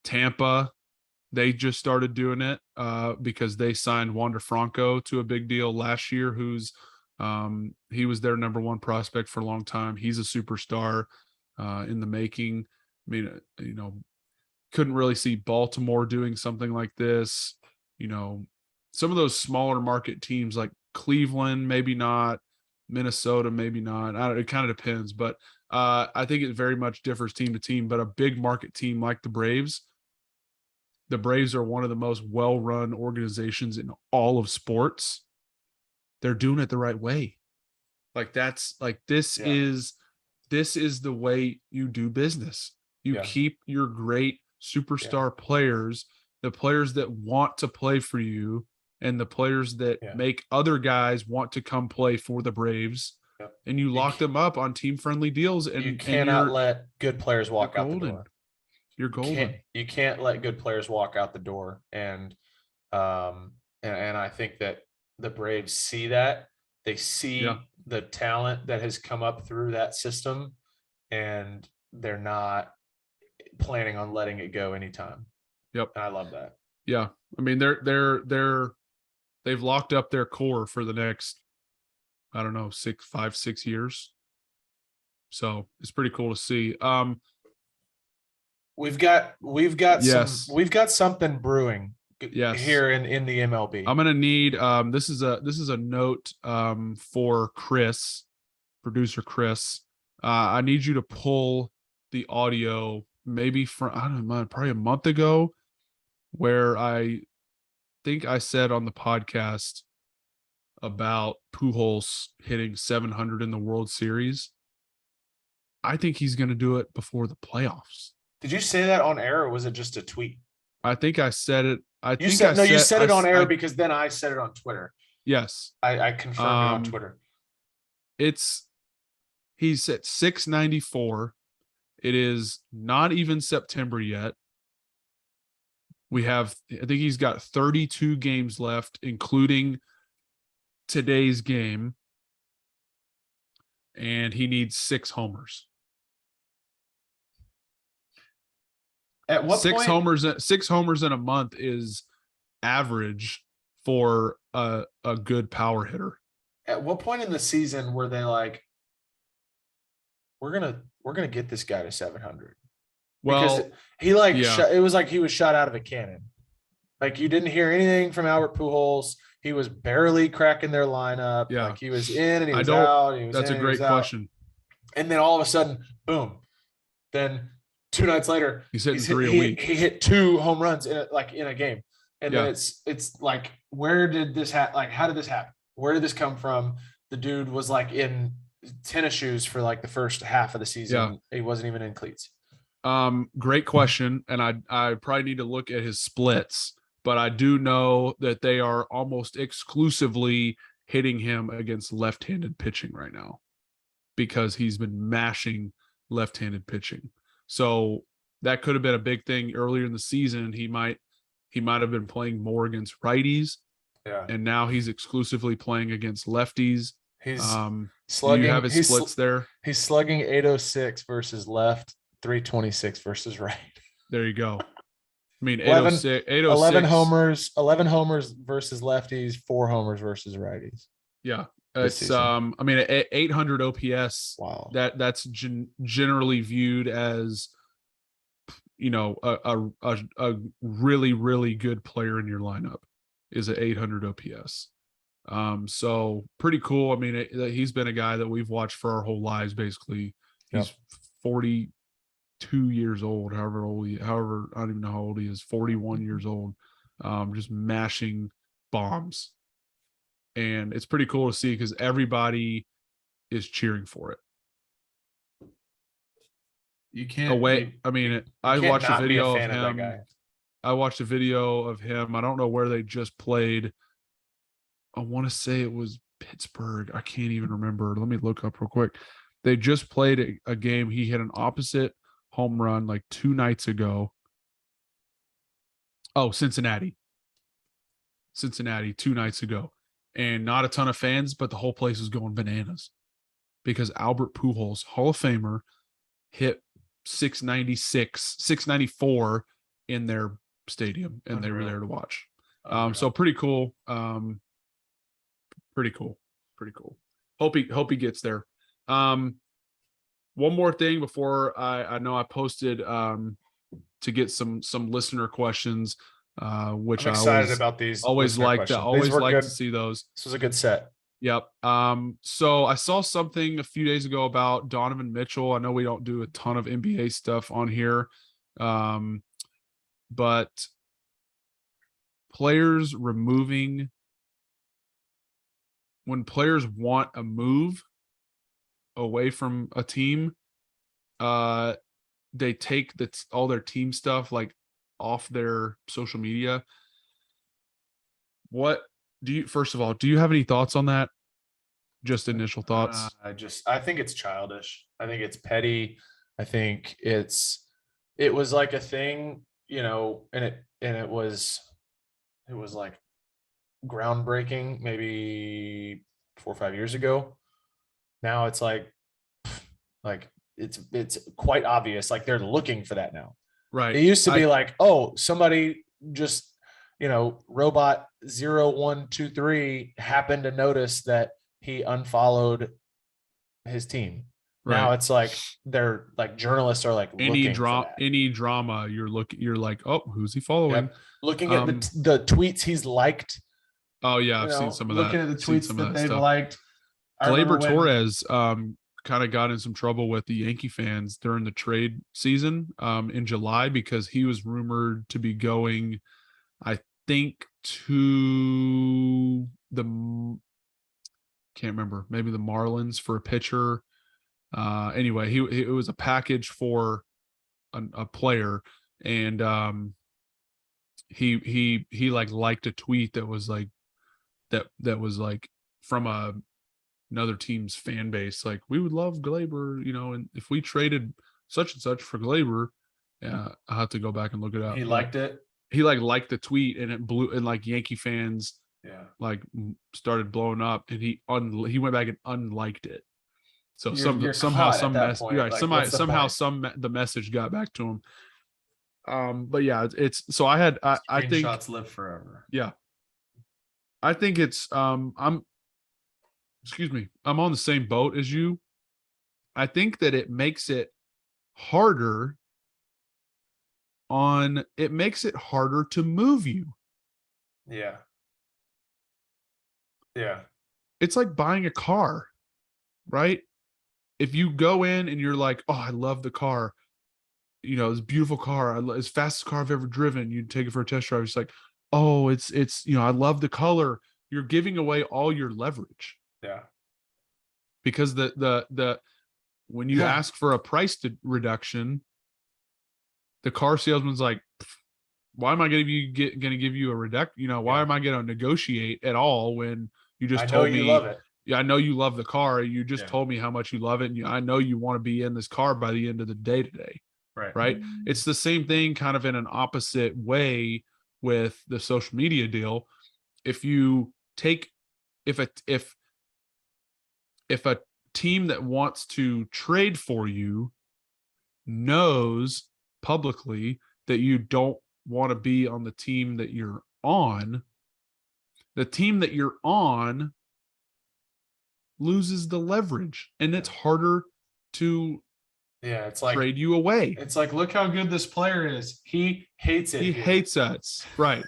Tampa, they just started doing it because they signed Wander Franco to a big deal last year, who's he was their number one prospect for a long time. He's a superstar in the making. I mean, couldn't really see Baltimore doing something like this. Some of those smaller market teams like Cleveland, maybe not. Minnesota, maybe not. It kind of depends, but I think it very much differs team to team. But a big market team like the Braves are one of the most well-run organizations in all of sports. They're doing it the right way. This is the way you do business. You keep your great superstar players, the players that want to play for you, and the players that make other guys want to come play for the Braves, and you lock them up on team-friendly deals. And you cannot let good players walk out the door. You're golden. You can't let good players walk out the door. And I think that the Braves see that. They see the talent that has come up through that system, and they're not planning on letting it go anytime. Yep. And I love that. Yeah. I mean, they've locked up their core for the next, I don't know, 5-6 years. So it's pretty cool to see. We've got something brewing here in the MLB. I'm gonna need this is a note for Chris, producer Chris. I need you to pull the audio maybe from, I don't know, probably a month ago, where I think I said on the podcast about Pujols hitting 700 in the World Series. I think he's going to do it before the playoffs. Did you say that on air, or was it just a tweet? I think I said it. You said it on air because then I said it on Twitter. Yes. I confirmed it on Twitter. He's at 694. It is not even September yet. I think he's got 32 games left, including today's game. And he needs 6 homers. At what point? 6 homers in a month is average for a good power hitter. At what point in the season were they like, we're gonna get this guy to 700? Well, because it was like he was shot out of a cannon. Like, you didn't hear anything from Albert Pujols. He was barely cracking their lineup. Yeah. Like, he was in and he was out. That's a great question. And then all of a sudden, boom. Then 2 nights later, he's hitting 3 a week. He hit 2 home runs in a game. And then it's like, where did this happen? Like, how did this happen? Where did this come from? The dude was like in tennis shoes for like the first half of the season. Yeah. He wasn't even in cleats. Great question. And I probably need to look at his splits, but I do know that they are almost exclusively hitting him against left-handed pitching right now, because he's been mashing left-handed pitching. So that could have been a big thing earlier in the season. He might have been playing more against righties. Yeah. And now he's exclusively playing against lefties. He's slugging. Do you have his splits there? He's slugging 806 versus left, 326 versus right. There you go. I mean, 806, 11 homers versus lefties, 4 homers versus righties. Yeah. It's 800 OPS. Wow. That's generally viewed as a really, really good player in your lineup is an 800 OPS. So pretty cool. I mean, he's been a guy that we've watched for our whole lives. Basically, he's 42 years old. However, I don't even know how old he is. 41 years old. Just mashing bombs, and it's pretty cool to see because everybody is cheering for it. You can't Away. I mean, I watched a video of that him. guy. I watched a video of him. I don't know where they just played. I want to say it was Pittsburgh. I can't even remember. Let me look up real quick. They just played a game. He hit an opposite home run like 2 nights ago. Oh, Cincinnati 2 nights ago. And not a ton of fans, but the whole place was going bananas because Albert Pujols, Hall of Famer, hit 694 in their stadium, and they were there to watch. So pretty cool. Pretty cool. Hope he gets there. One more thing before I know I posted to get some listener questions, which I'm excited about these. Always like to see those. This was a good set. Yep. So I saw something a few days ago about Donovan Mitchell. I know we don't do a ton of NBA stuff on here. But players when players want a move away from a team, they take all their team stuff like off their social media. First of all, do you have any thoughts on that? Just initial thoughts. I think it's childish. I think it's petty. I think it was like a thing, and it was like groundbreaking maybe 4 or 5 years ago. Now it's like it's quite obvious. Like they're looking for that now. Right. It used to be like, oh, somebody just, robot 0123 happened to notice that he unfollowed his team. Right. Now it's like they're like journalists are like any looking drama you're like, oh, who's he following? Yep. Looking at the tweets he's liked. Oh yeah, I've seen some of that. Looking at the tweets that they've stuff. liked. Gleyber Torres kind of got in some trouble with the Yankee fans during the trade season in July because he was rumored to be going, I think, to can't remember, maybe the Marlins for a pitcher. Anyway, it was a package for a player, and he liked a tweet that was like that was like from another team's fan base, like, we would love Gleyber, and if we traded such and such for Gleyber, I'll have to go back and look it up. He liked it. He liked the tweet, and it blew, and like Yankee fans started blowing up, and he went back and unliked it. So You're somehow the the message got back to him. But yeah, it's so I think screenshots live forever. Yeah. I think it's I'm on the same boat as you. I think that it makes it harder to move you. Yeah. Yeah. It's like buying a car, right? If you go in and you're like, oh, I love the car, it's a beautiful car, it's the fastest car I've ever driven, you take it for a test drive, it's like, oh, it's I love the color. You're giving away all your leverage. Yeah. Because the when you ask for a price reduction, the car salesman's like, why am I going to give you a reduction? Why am I going to negotiate at all when you just told me you love it? Yeah, I know you love the car. You just told me how much you love it, and I know you want to be in this car by the end of the day today. Right. It's the same thing, kind of in an opposite way with the social media deal. If you take if a team that wants to trade for you knows publicly that you don't want to be on the team that you're on, the team that you're on loses the leverage, and it's harder to Yeah, it's like trade you away. it's like look how good this player is. He hates it. He here. hates us, right?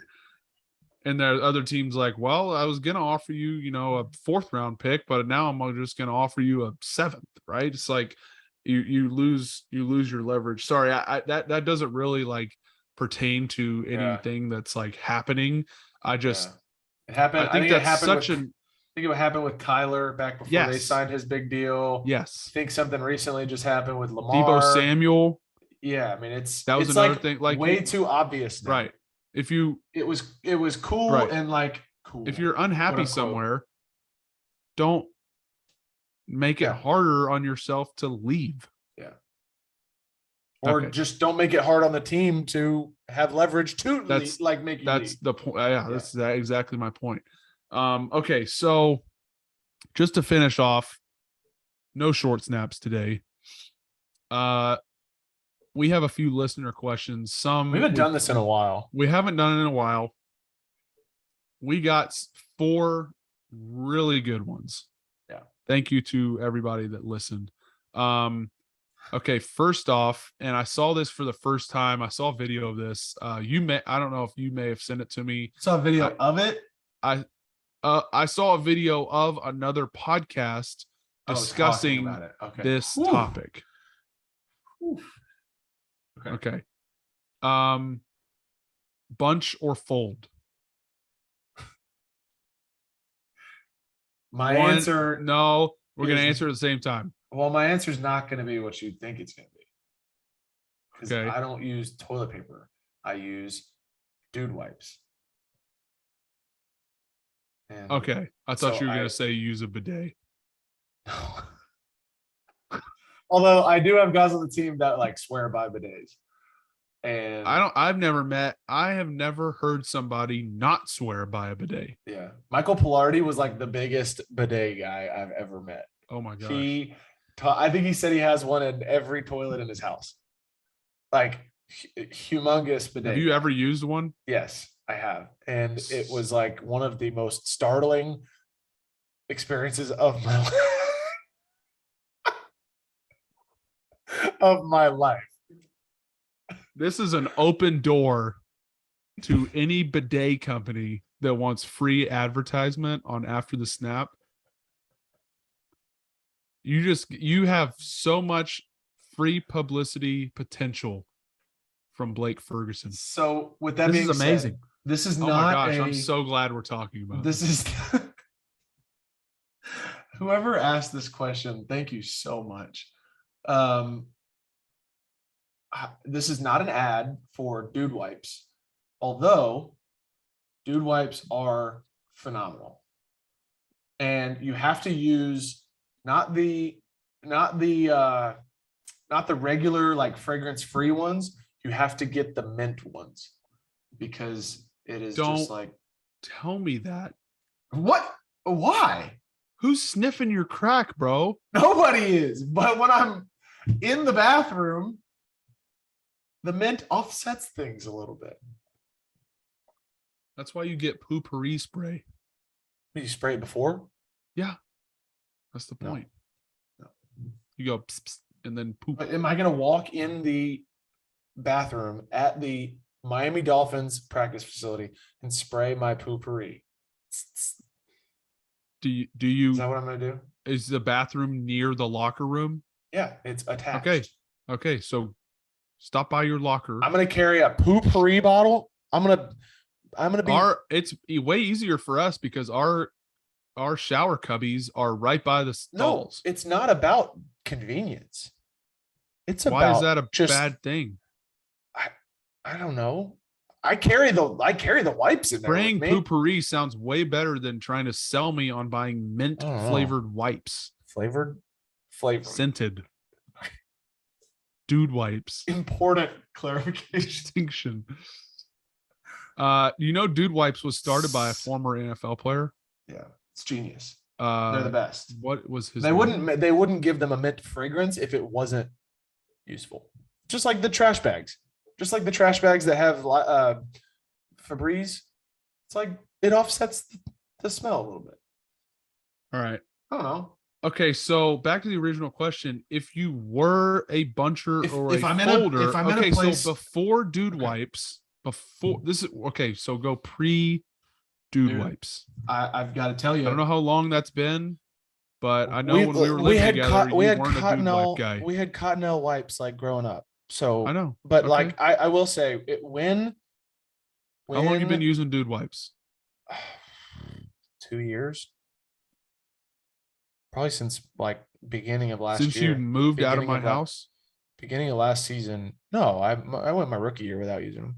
And there are other teams like, well, I was going to offer you, a 4th round pick, but now I'm just going to offer you a 7th, right? It's like you lose your leverage. Sorry, that doesn't really like pertain to anything that's like happening. I just it happened. I think it that's happened such with, I think it happened with Kyler back before they Yes. signed his big deal. yes. I think something recently just happened with Lamar. Debo Samuel, Yeah, I mean that was another thing, like, way too obvious now. right? If you It was cool Right. and like cool. if you're unhappy unquote. somewhere, don't make it Yeah. harder on yourself to leave. or okay. just don't make it hard on the team to have leverage to That's- make you That's leave. the point. Yeah, that's exactly my point. Okay, so just to finish off, no short snaps today. We have a few listener questions. We haven't done this in a while. We haven't done it in a while. We got 4 really good ones. Yeah. Thank you to everybody that listened. Okay, first off, and I saw this for the first time. I saw a video of this. I don't know if you may have sent it to me. Saw a video of it. I saw a video of another podcast discussing about it. Okay. this Whew. topic. Whew. Okay. Bunch or fold? My One- answer. No, we're going to is- answer at the same time. Well, my answer is not going to be what you think it's going to be. Because Okay. I don't use toilet paper. I use dude wipes. And Okay. I thought So you were going I- to say use a bidet. Although I do have guys on the team that like swear by bidets. And I have never heard somebody not swear by a bidet. yeah. Michael Pilardi was like the biggest bidet guy I've ever met. Oh my gosh. I think he said he has one in every toilet in his house. Like humongous bidet. Have you ever used one? Yes, I have. And it was like one of the most startling experiences of my life. Of my life. This is an open door to any bidet company that wants free advertisement on After the Snap. You have so much free publicity potential from Blake Ferguson. So with that This being is amazing. said, this is Oh not my gosh, a, I'm so glad we're talking about this is whoever asked this question, thank you so much. This is not an ad for dude wipes, although dude wipes are phenomenal. And you have to use not the regular like fragrance free ones. You have to get the mint ones because it is Don't- just like Tell me that. what? Why? Who's sniffing your crack, bro? Nobody is. But when I'm in the bathroom, the mint offsets things a little bit. That's why you get poopery spray. You spray it before? That's the No. point. No. You go pss, pss, and then poop. But am I going to walk in the bathroom at the Miami Dolphins practice facility and spray my poopery? Do you Is that what I'm going to do? is the bathroom near the locker room? Yeah, it's attached. Okay, so stop by your locker. I'm going to carry a poopery bottle. I'm going to be It's way easier for us because our shower cubbies are right by the No, stalls. it's not about convenience. It's Why about is that a just bad thing? I don't know. I carry the wipes in there. Spraying with me. poopery sounds way better than trying to sell me on buying mint I don't know. flavored wipes. Flavored. Scented. Dude wipes. Important clarification. Distinction. Dude wipes was started by a former NFL player. Yeah, it's genius. They're the best. What was his They name? wouldn't give them a mint fragrance if it wasn't useful. Just like the trash bags. Just like the trash bags that have Febreze. It's like it offsets the smell a little bit. All right. I don't know. Okay, so back to the original question. If you were a buncher or if a I'm in a- folder, if I'm in a okay, place- so before dude Okay. wipes, before this is okay, so go pre dude Dude, wipes. I've got to tell you, I don't know how long that's been, but I know when we were living together, you we had weren't a dude wipe Cottonelle, guy. we had Cottonelle wipes like growing up. So I know. but Okay. like I will say it when How long you been when- using dude wipes? 2 years, probably since like beginning of last Since year. you moved out of Beginning my of la- house? Beginning of last season. No, I went my rookie year without using them.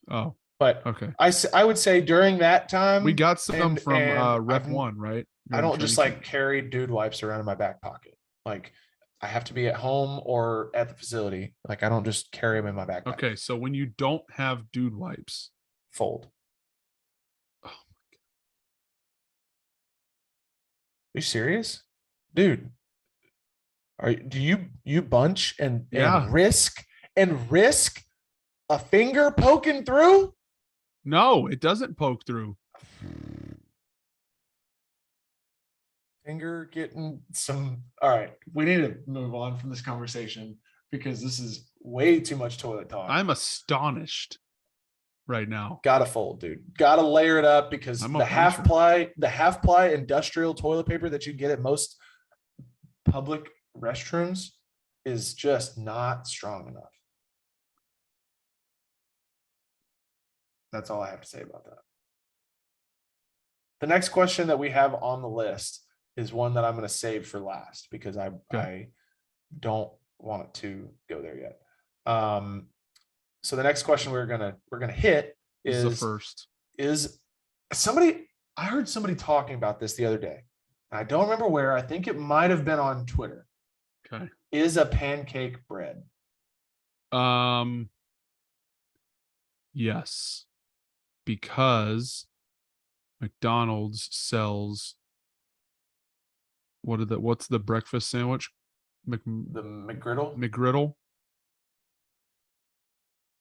Oh, But okay. I would say during that time We got some and- from and Rep I've- One, right? I During don't just training like carry dude wipes around in my back pocket. Like I have to be at home or at the facility. Like I don't just carry them in my backpack. camp. Okay, so when you don't have dude wipes, Fold. Oh Are you serious? Dude. Do you bunch and Yeah. risk a finger poking through? no, it doesn't poke through. Finger getting some. All right, we need to move on from this conversation because this is way too much toilet talk. I'm astonished right now. Gotta fold, dude. Gotta layer it up because I'm a the half buncher. ply industrial toilet paper that you get at most public restrooms is just not strong enough. That's all I have to say about that. The next question that we have on the list is one that I'm going to save for last because I don't want to go there yet. So the next question we're gonna hit This is is the first. I heard somebody talking about this the other day. I don't remember where. I think it might have been on Twitter. Okay. Is a pancake bread? Yes. Because McDonald's sells what's the breakfast sandwich? The McGriddle? McGriddle.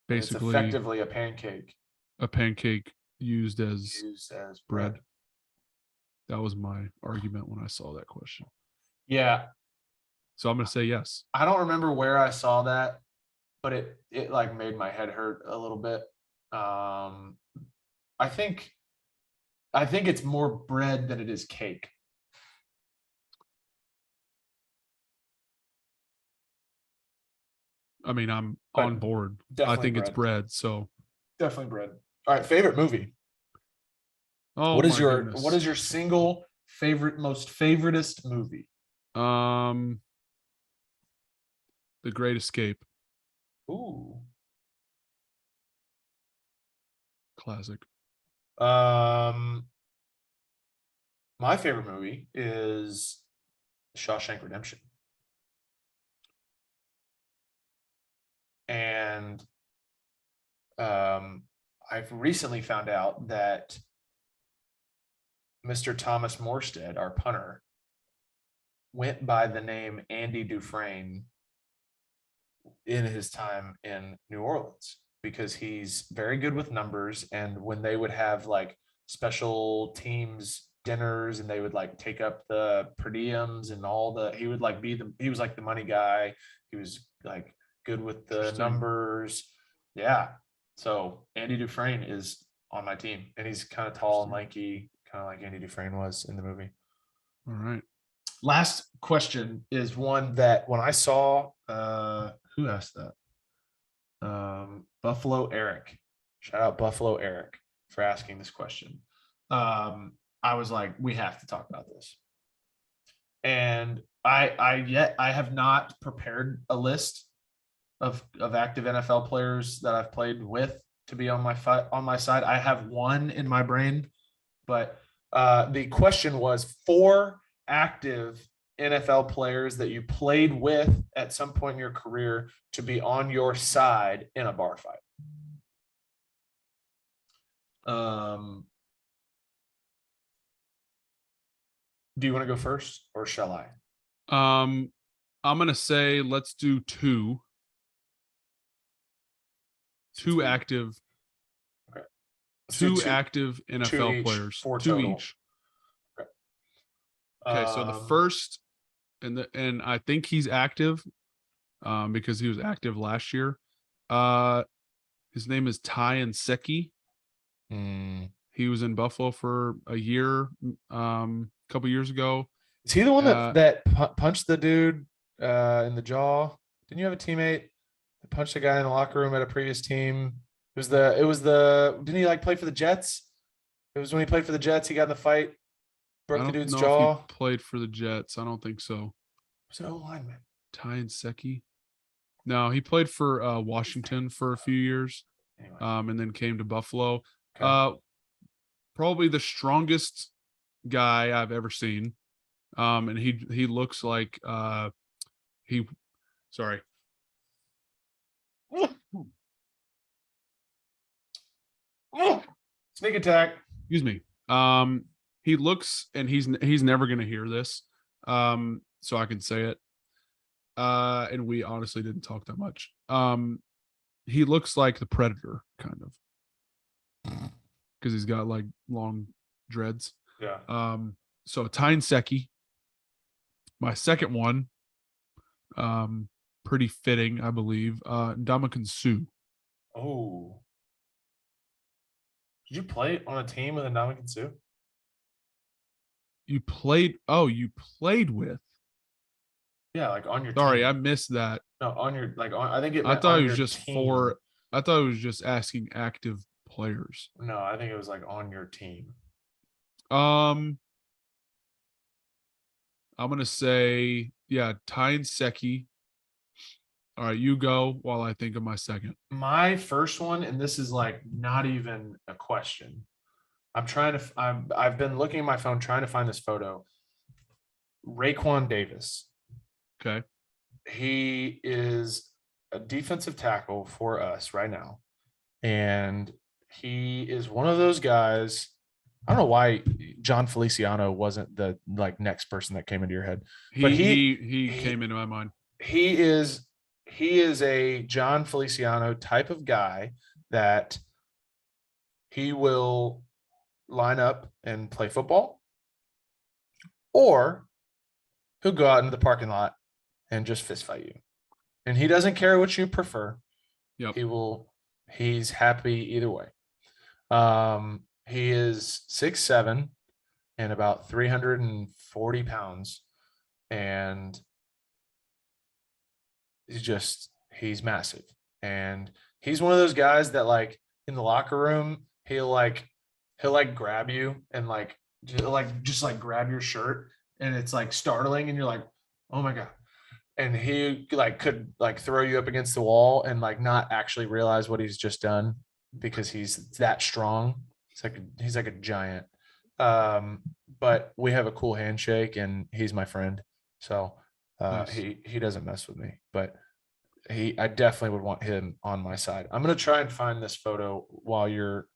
It's Basically effectively a pancake a pancake used as used as bread. bread. That was my argument when I saw that question. Yeah, So I'm gonna say yes. I don't remember where I saw that, but it like made my head hurt a little bit. I think it's more bread than it is cake. I mean, I'm But on board. I definitely think it's bread. bread. So Definitely bread. All right, favorite movie. oh What is my your goodness. what is your single favorite, most favoritist movie? The Great Escape. Ooh. Classic. My favorite movie is Shawshank Redemption. And I've recently found out that Mr. Thomas Morstead, our punter, went by the name Andy Dufresne in his time in New Orleans because he's very good with numbers. And when they would have like special teams dinners and they would like take up the per diems and he would like he was like the money guy. He was like good with the Interesting. numbers. Yeah. So Andy Dufresne is on my team and he's kind of tall and lanky, kind of like Andy Dufresne was in the movie. All right. Last question is one that when I saw, who asked that? Buffalo Eric. Shout out Buffalo Eric for asking this question. I was like, we have to talk about this. And I have not prepared a list of active NFL players that I've played with to be on my side. I have one in my brain, but the question was 4 active NFL players that you played with at some point in your career to be on your side in a bar fight. Do you want to go first or shall I? I'm gonna say let's do 2. 2 active. Okay. Let's do 2 active NFL each, players. 4 2 total. each. Okay, so the first and I think he's active, because he was active last year. His name is Tyan Secchi. He was in Buffalo for a year, a couple years ago. Is he the one that punched the dude in the jaw? Didn't you have a teammate that punched a guy in the locker room at a previous team? Didn't he like play for the Jets? It was when he played for the Jets. He got in the fight, broke the dude's jaw. If he played for the Jets. I don't think so. It was an O-lineman. Tyan Secchi. No, he played for Washington for a few years, Anyway, and then came to Buffalo. okay. Probably the strongest guy I've ever seen. And he looks like Sneak attack. excuse me. He looks, and he's never gonna hear this. So I can say it. And we honestly didn't talk that much. He looks like the Predator, kind of. Because he's got like long dreads. Yeah. So Tyan Secchi. My second one, pretty fitting, I believe. Ndamukong Suh. Oh. Did you play on a team with Ndamukong Suh? You played with. Yeah, like on your Sorry, team. I missed that. No, on your I think it I meant thought on it was your just team. I thought it was just asking active players. No, I think it was like on your team. I'm gonna say, yeah, Tyan Secchi. All right, you go while I think of my second. My first one, and this is like not even a question. I've been looking at my phone trying to find this photo. Raekwon Davis. Okay. He is a defensive tackle for us right now. And he is one of those guys. I don't know why John Feliciano wasn't the like next person that came into your head. But He came into my mind. He is a John Feliciano type of guy that he will line up and play football, or he'll go out into the parking lot and just fist fight you. And he doesn't care what you prefer. Yep. He's happy either way. He is 6'7" and about 340 pounds. And he's massive. And he's one of those guys that like in the locker room, he'll grab you and just grab your shirt, and it's like startling, and you're like, oh my God. And he like could like throw you up against the wall and like not actually realize what he's just done because he's that strong. He's like a giant. But we have a cool handshake, and he's my friend. So Nice. he doesn't mess with me, but I definitely would want him on my side. I'm gonna try and find this photo while you're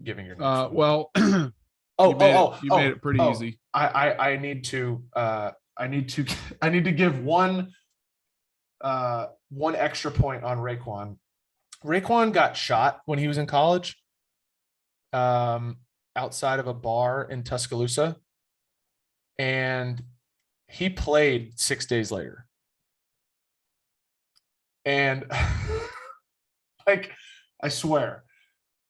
giving your next one. Well, you made it pretty easy. I need to give one extra point on Raekwon. Raekwon got shot when he was in college, outside of a bar in Tuscaloosa, and he played 6 days later. And like, I swear.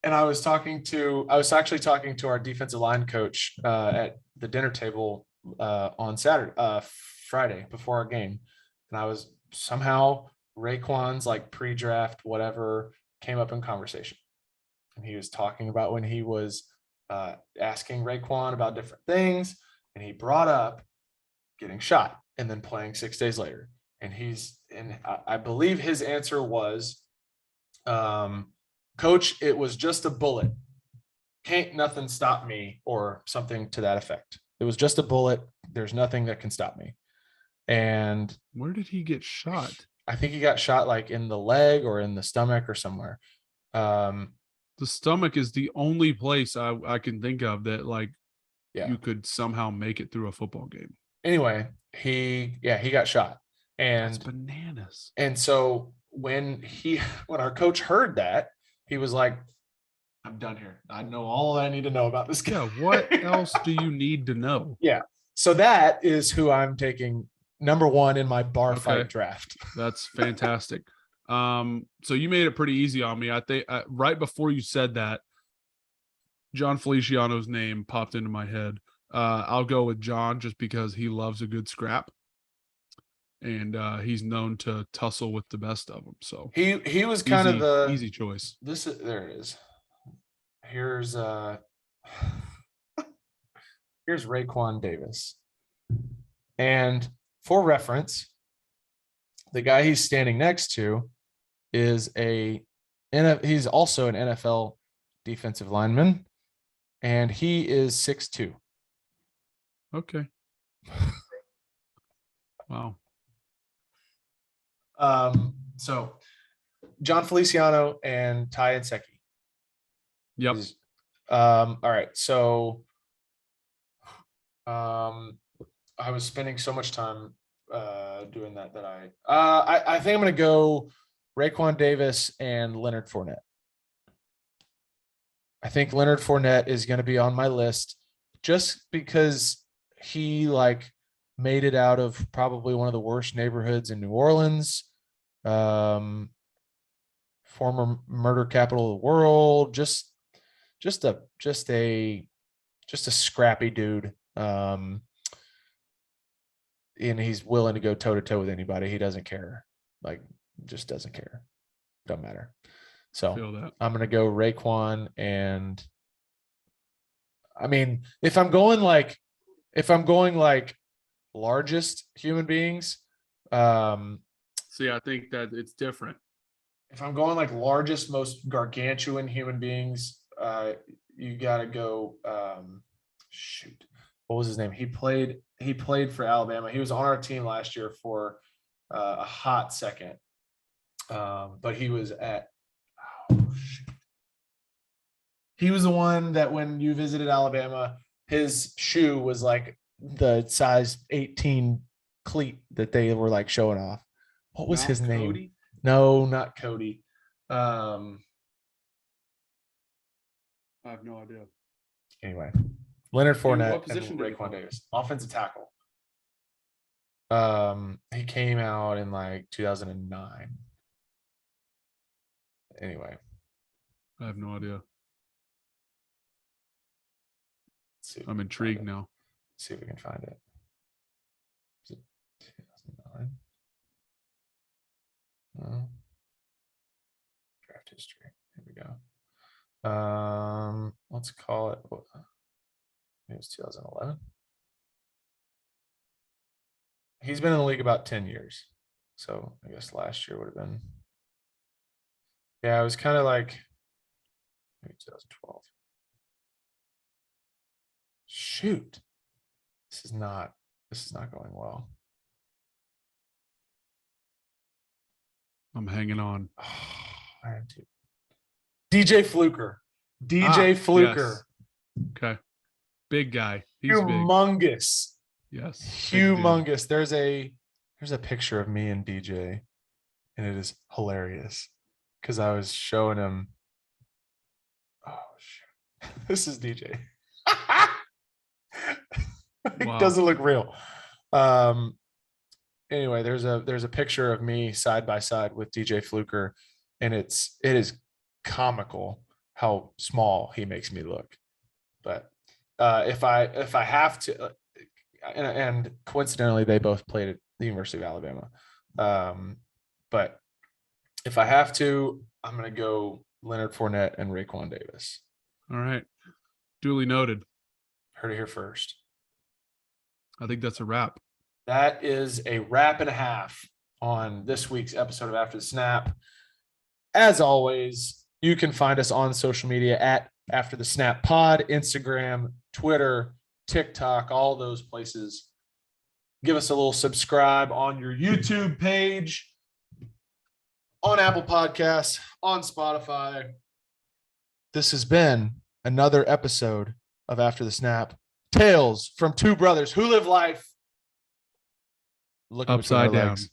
And I was actually talking to our defensive line coach at the dinner table on Friday before our game. And I was somehow Raekwon's like pre-draft, whatever, came up in conversation. And he was talking about when he was asking Raekwon about different things. And he brought up getting shot and then playing 6 days later. And I believe his answer was, Coach, it was just a bullet. Can't nothing stop me, or something to that effect. It was just a bullet. There's nothing that can stop me. And Where did he get shot? I think he got shot like in the leg or in the stomach or somewhere. The stomach is the only place I can think of that Yeah. you could somehow make it through a football game. Anyway, he got shot. That's And bananas. And so when our coach heard that, he was like, I'm done here. I know all I need to know about this guy. Yeah, what else do you need to know? So that is who I'm taking number one in my bar Okay. fight draft. That's fantastic. So you made it pretty easy on me. I think right before you said that, John Feliciano's name popped into my head. I'll go with John just because he loves a good scrap, and he's known to tussle with the best of them. So He was kind of the easy choice. There it is. Here's here's Raekwon Davis. And for reference, the guy he's standing next to is he's also an NFL defensive lineman, and he is 6'2". Okay. Wow. So John Feliciano and Ty Nseki. Yep. All right. So I was spending so much time doing that I think I'm going to go Raekwon Davis and Leonard Fournette. I think Leonard Fournette is going to be on my list just because he made it out of probably one of the worst neighborhoods in New Orleans. Former murder capital of the world, just a scrappy dude. And he's willing to go toe to toe with anybody. He doesn't care. Just doesn't care. Don't matter. So Feel that. I'm going to go Raekwon. And I mean, if I'm going largest human beings, See, I think that it's different. if I'm going largest, most gargantuan human beings, you got to go. Shoot, what was his name? He played for Alabama. He was on our team last year for a hot second, but he was at. Oh, shoot. He was the one that when you visited Alabama, his shoe was the size 18 cleat that they were showing off. What was his name? Cody? No, not Cody. I have no idea. Anyway, Leonard Fournette what position and did he Raekwon play? Davis, offensive tackle. He came out in 2009. Anyway, I have no idea. let's see if we I'm can intrigued find it. now. See if we can find it. Is it 2009? No. Draft history. Here we go. Let's call it. It was 2011. He's been in the league about 10 years. So I guess last year would have been. Yeah, it was kind of maybe 2012. Shoot. This is not going well. I'm hanging on. I am too. DJ Fluker. DJ Fluker. Yes. Okay. Big guy. He's big. Humongous. Yes. big dude. Humongous. There's a picture of me and DJ, and it is hilarious because I was showing him. Oh shoot. This is DJ. It Wow. doesn't look real. Anyway, there's a picture of me side by side with DJ Fluker, and it is comical how small he makes me look. But if I have to, and coincidentally, they both played at the University of Alabama. But if I have to, I'm going to go Leonard Fournette and Raekwon Davis. All right. Duly noted. Heard it here first. I think that's a wrap. That is a wrap and a half on this week's episode of After the Snap. As always, you can find us on social media at After the Snap Pod, Instagram, Twitter, TikTok, all those places. Give us a little subscribe on your YouTube page, on Apple Podcasts, on Spotify. This has been another episode of After the Snap. Tales from two brothers who live life looking between our Upside down. legs.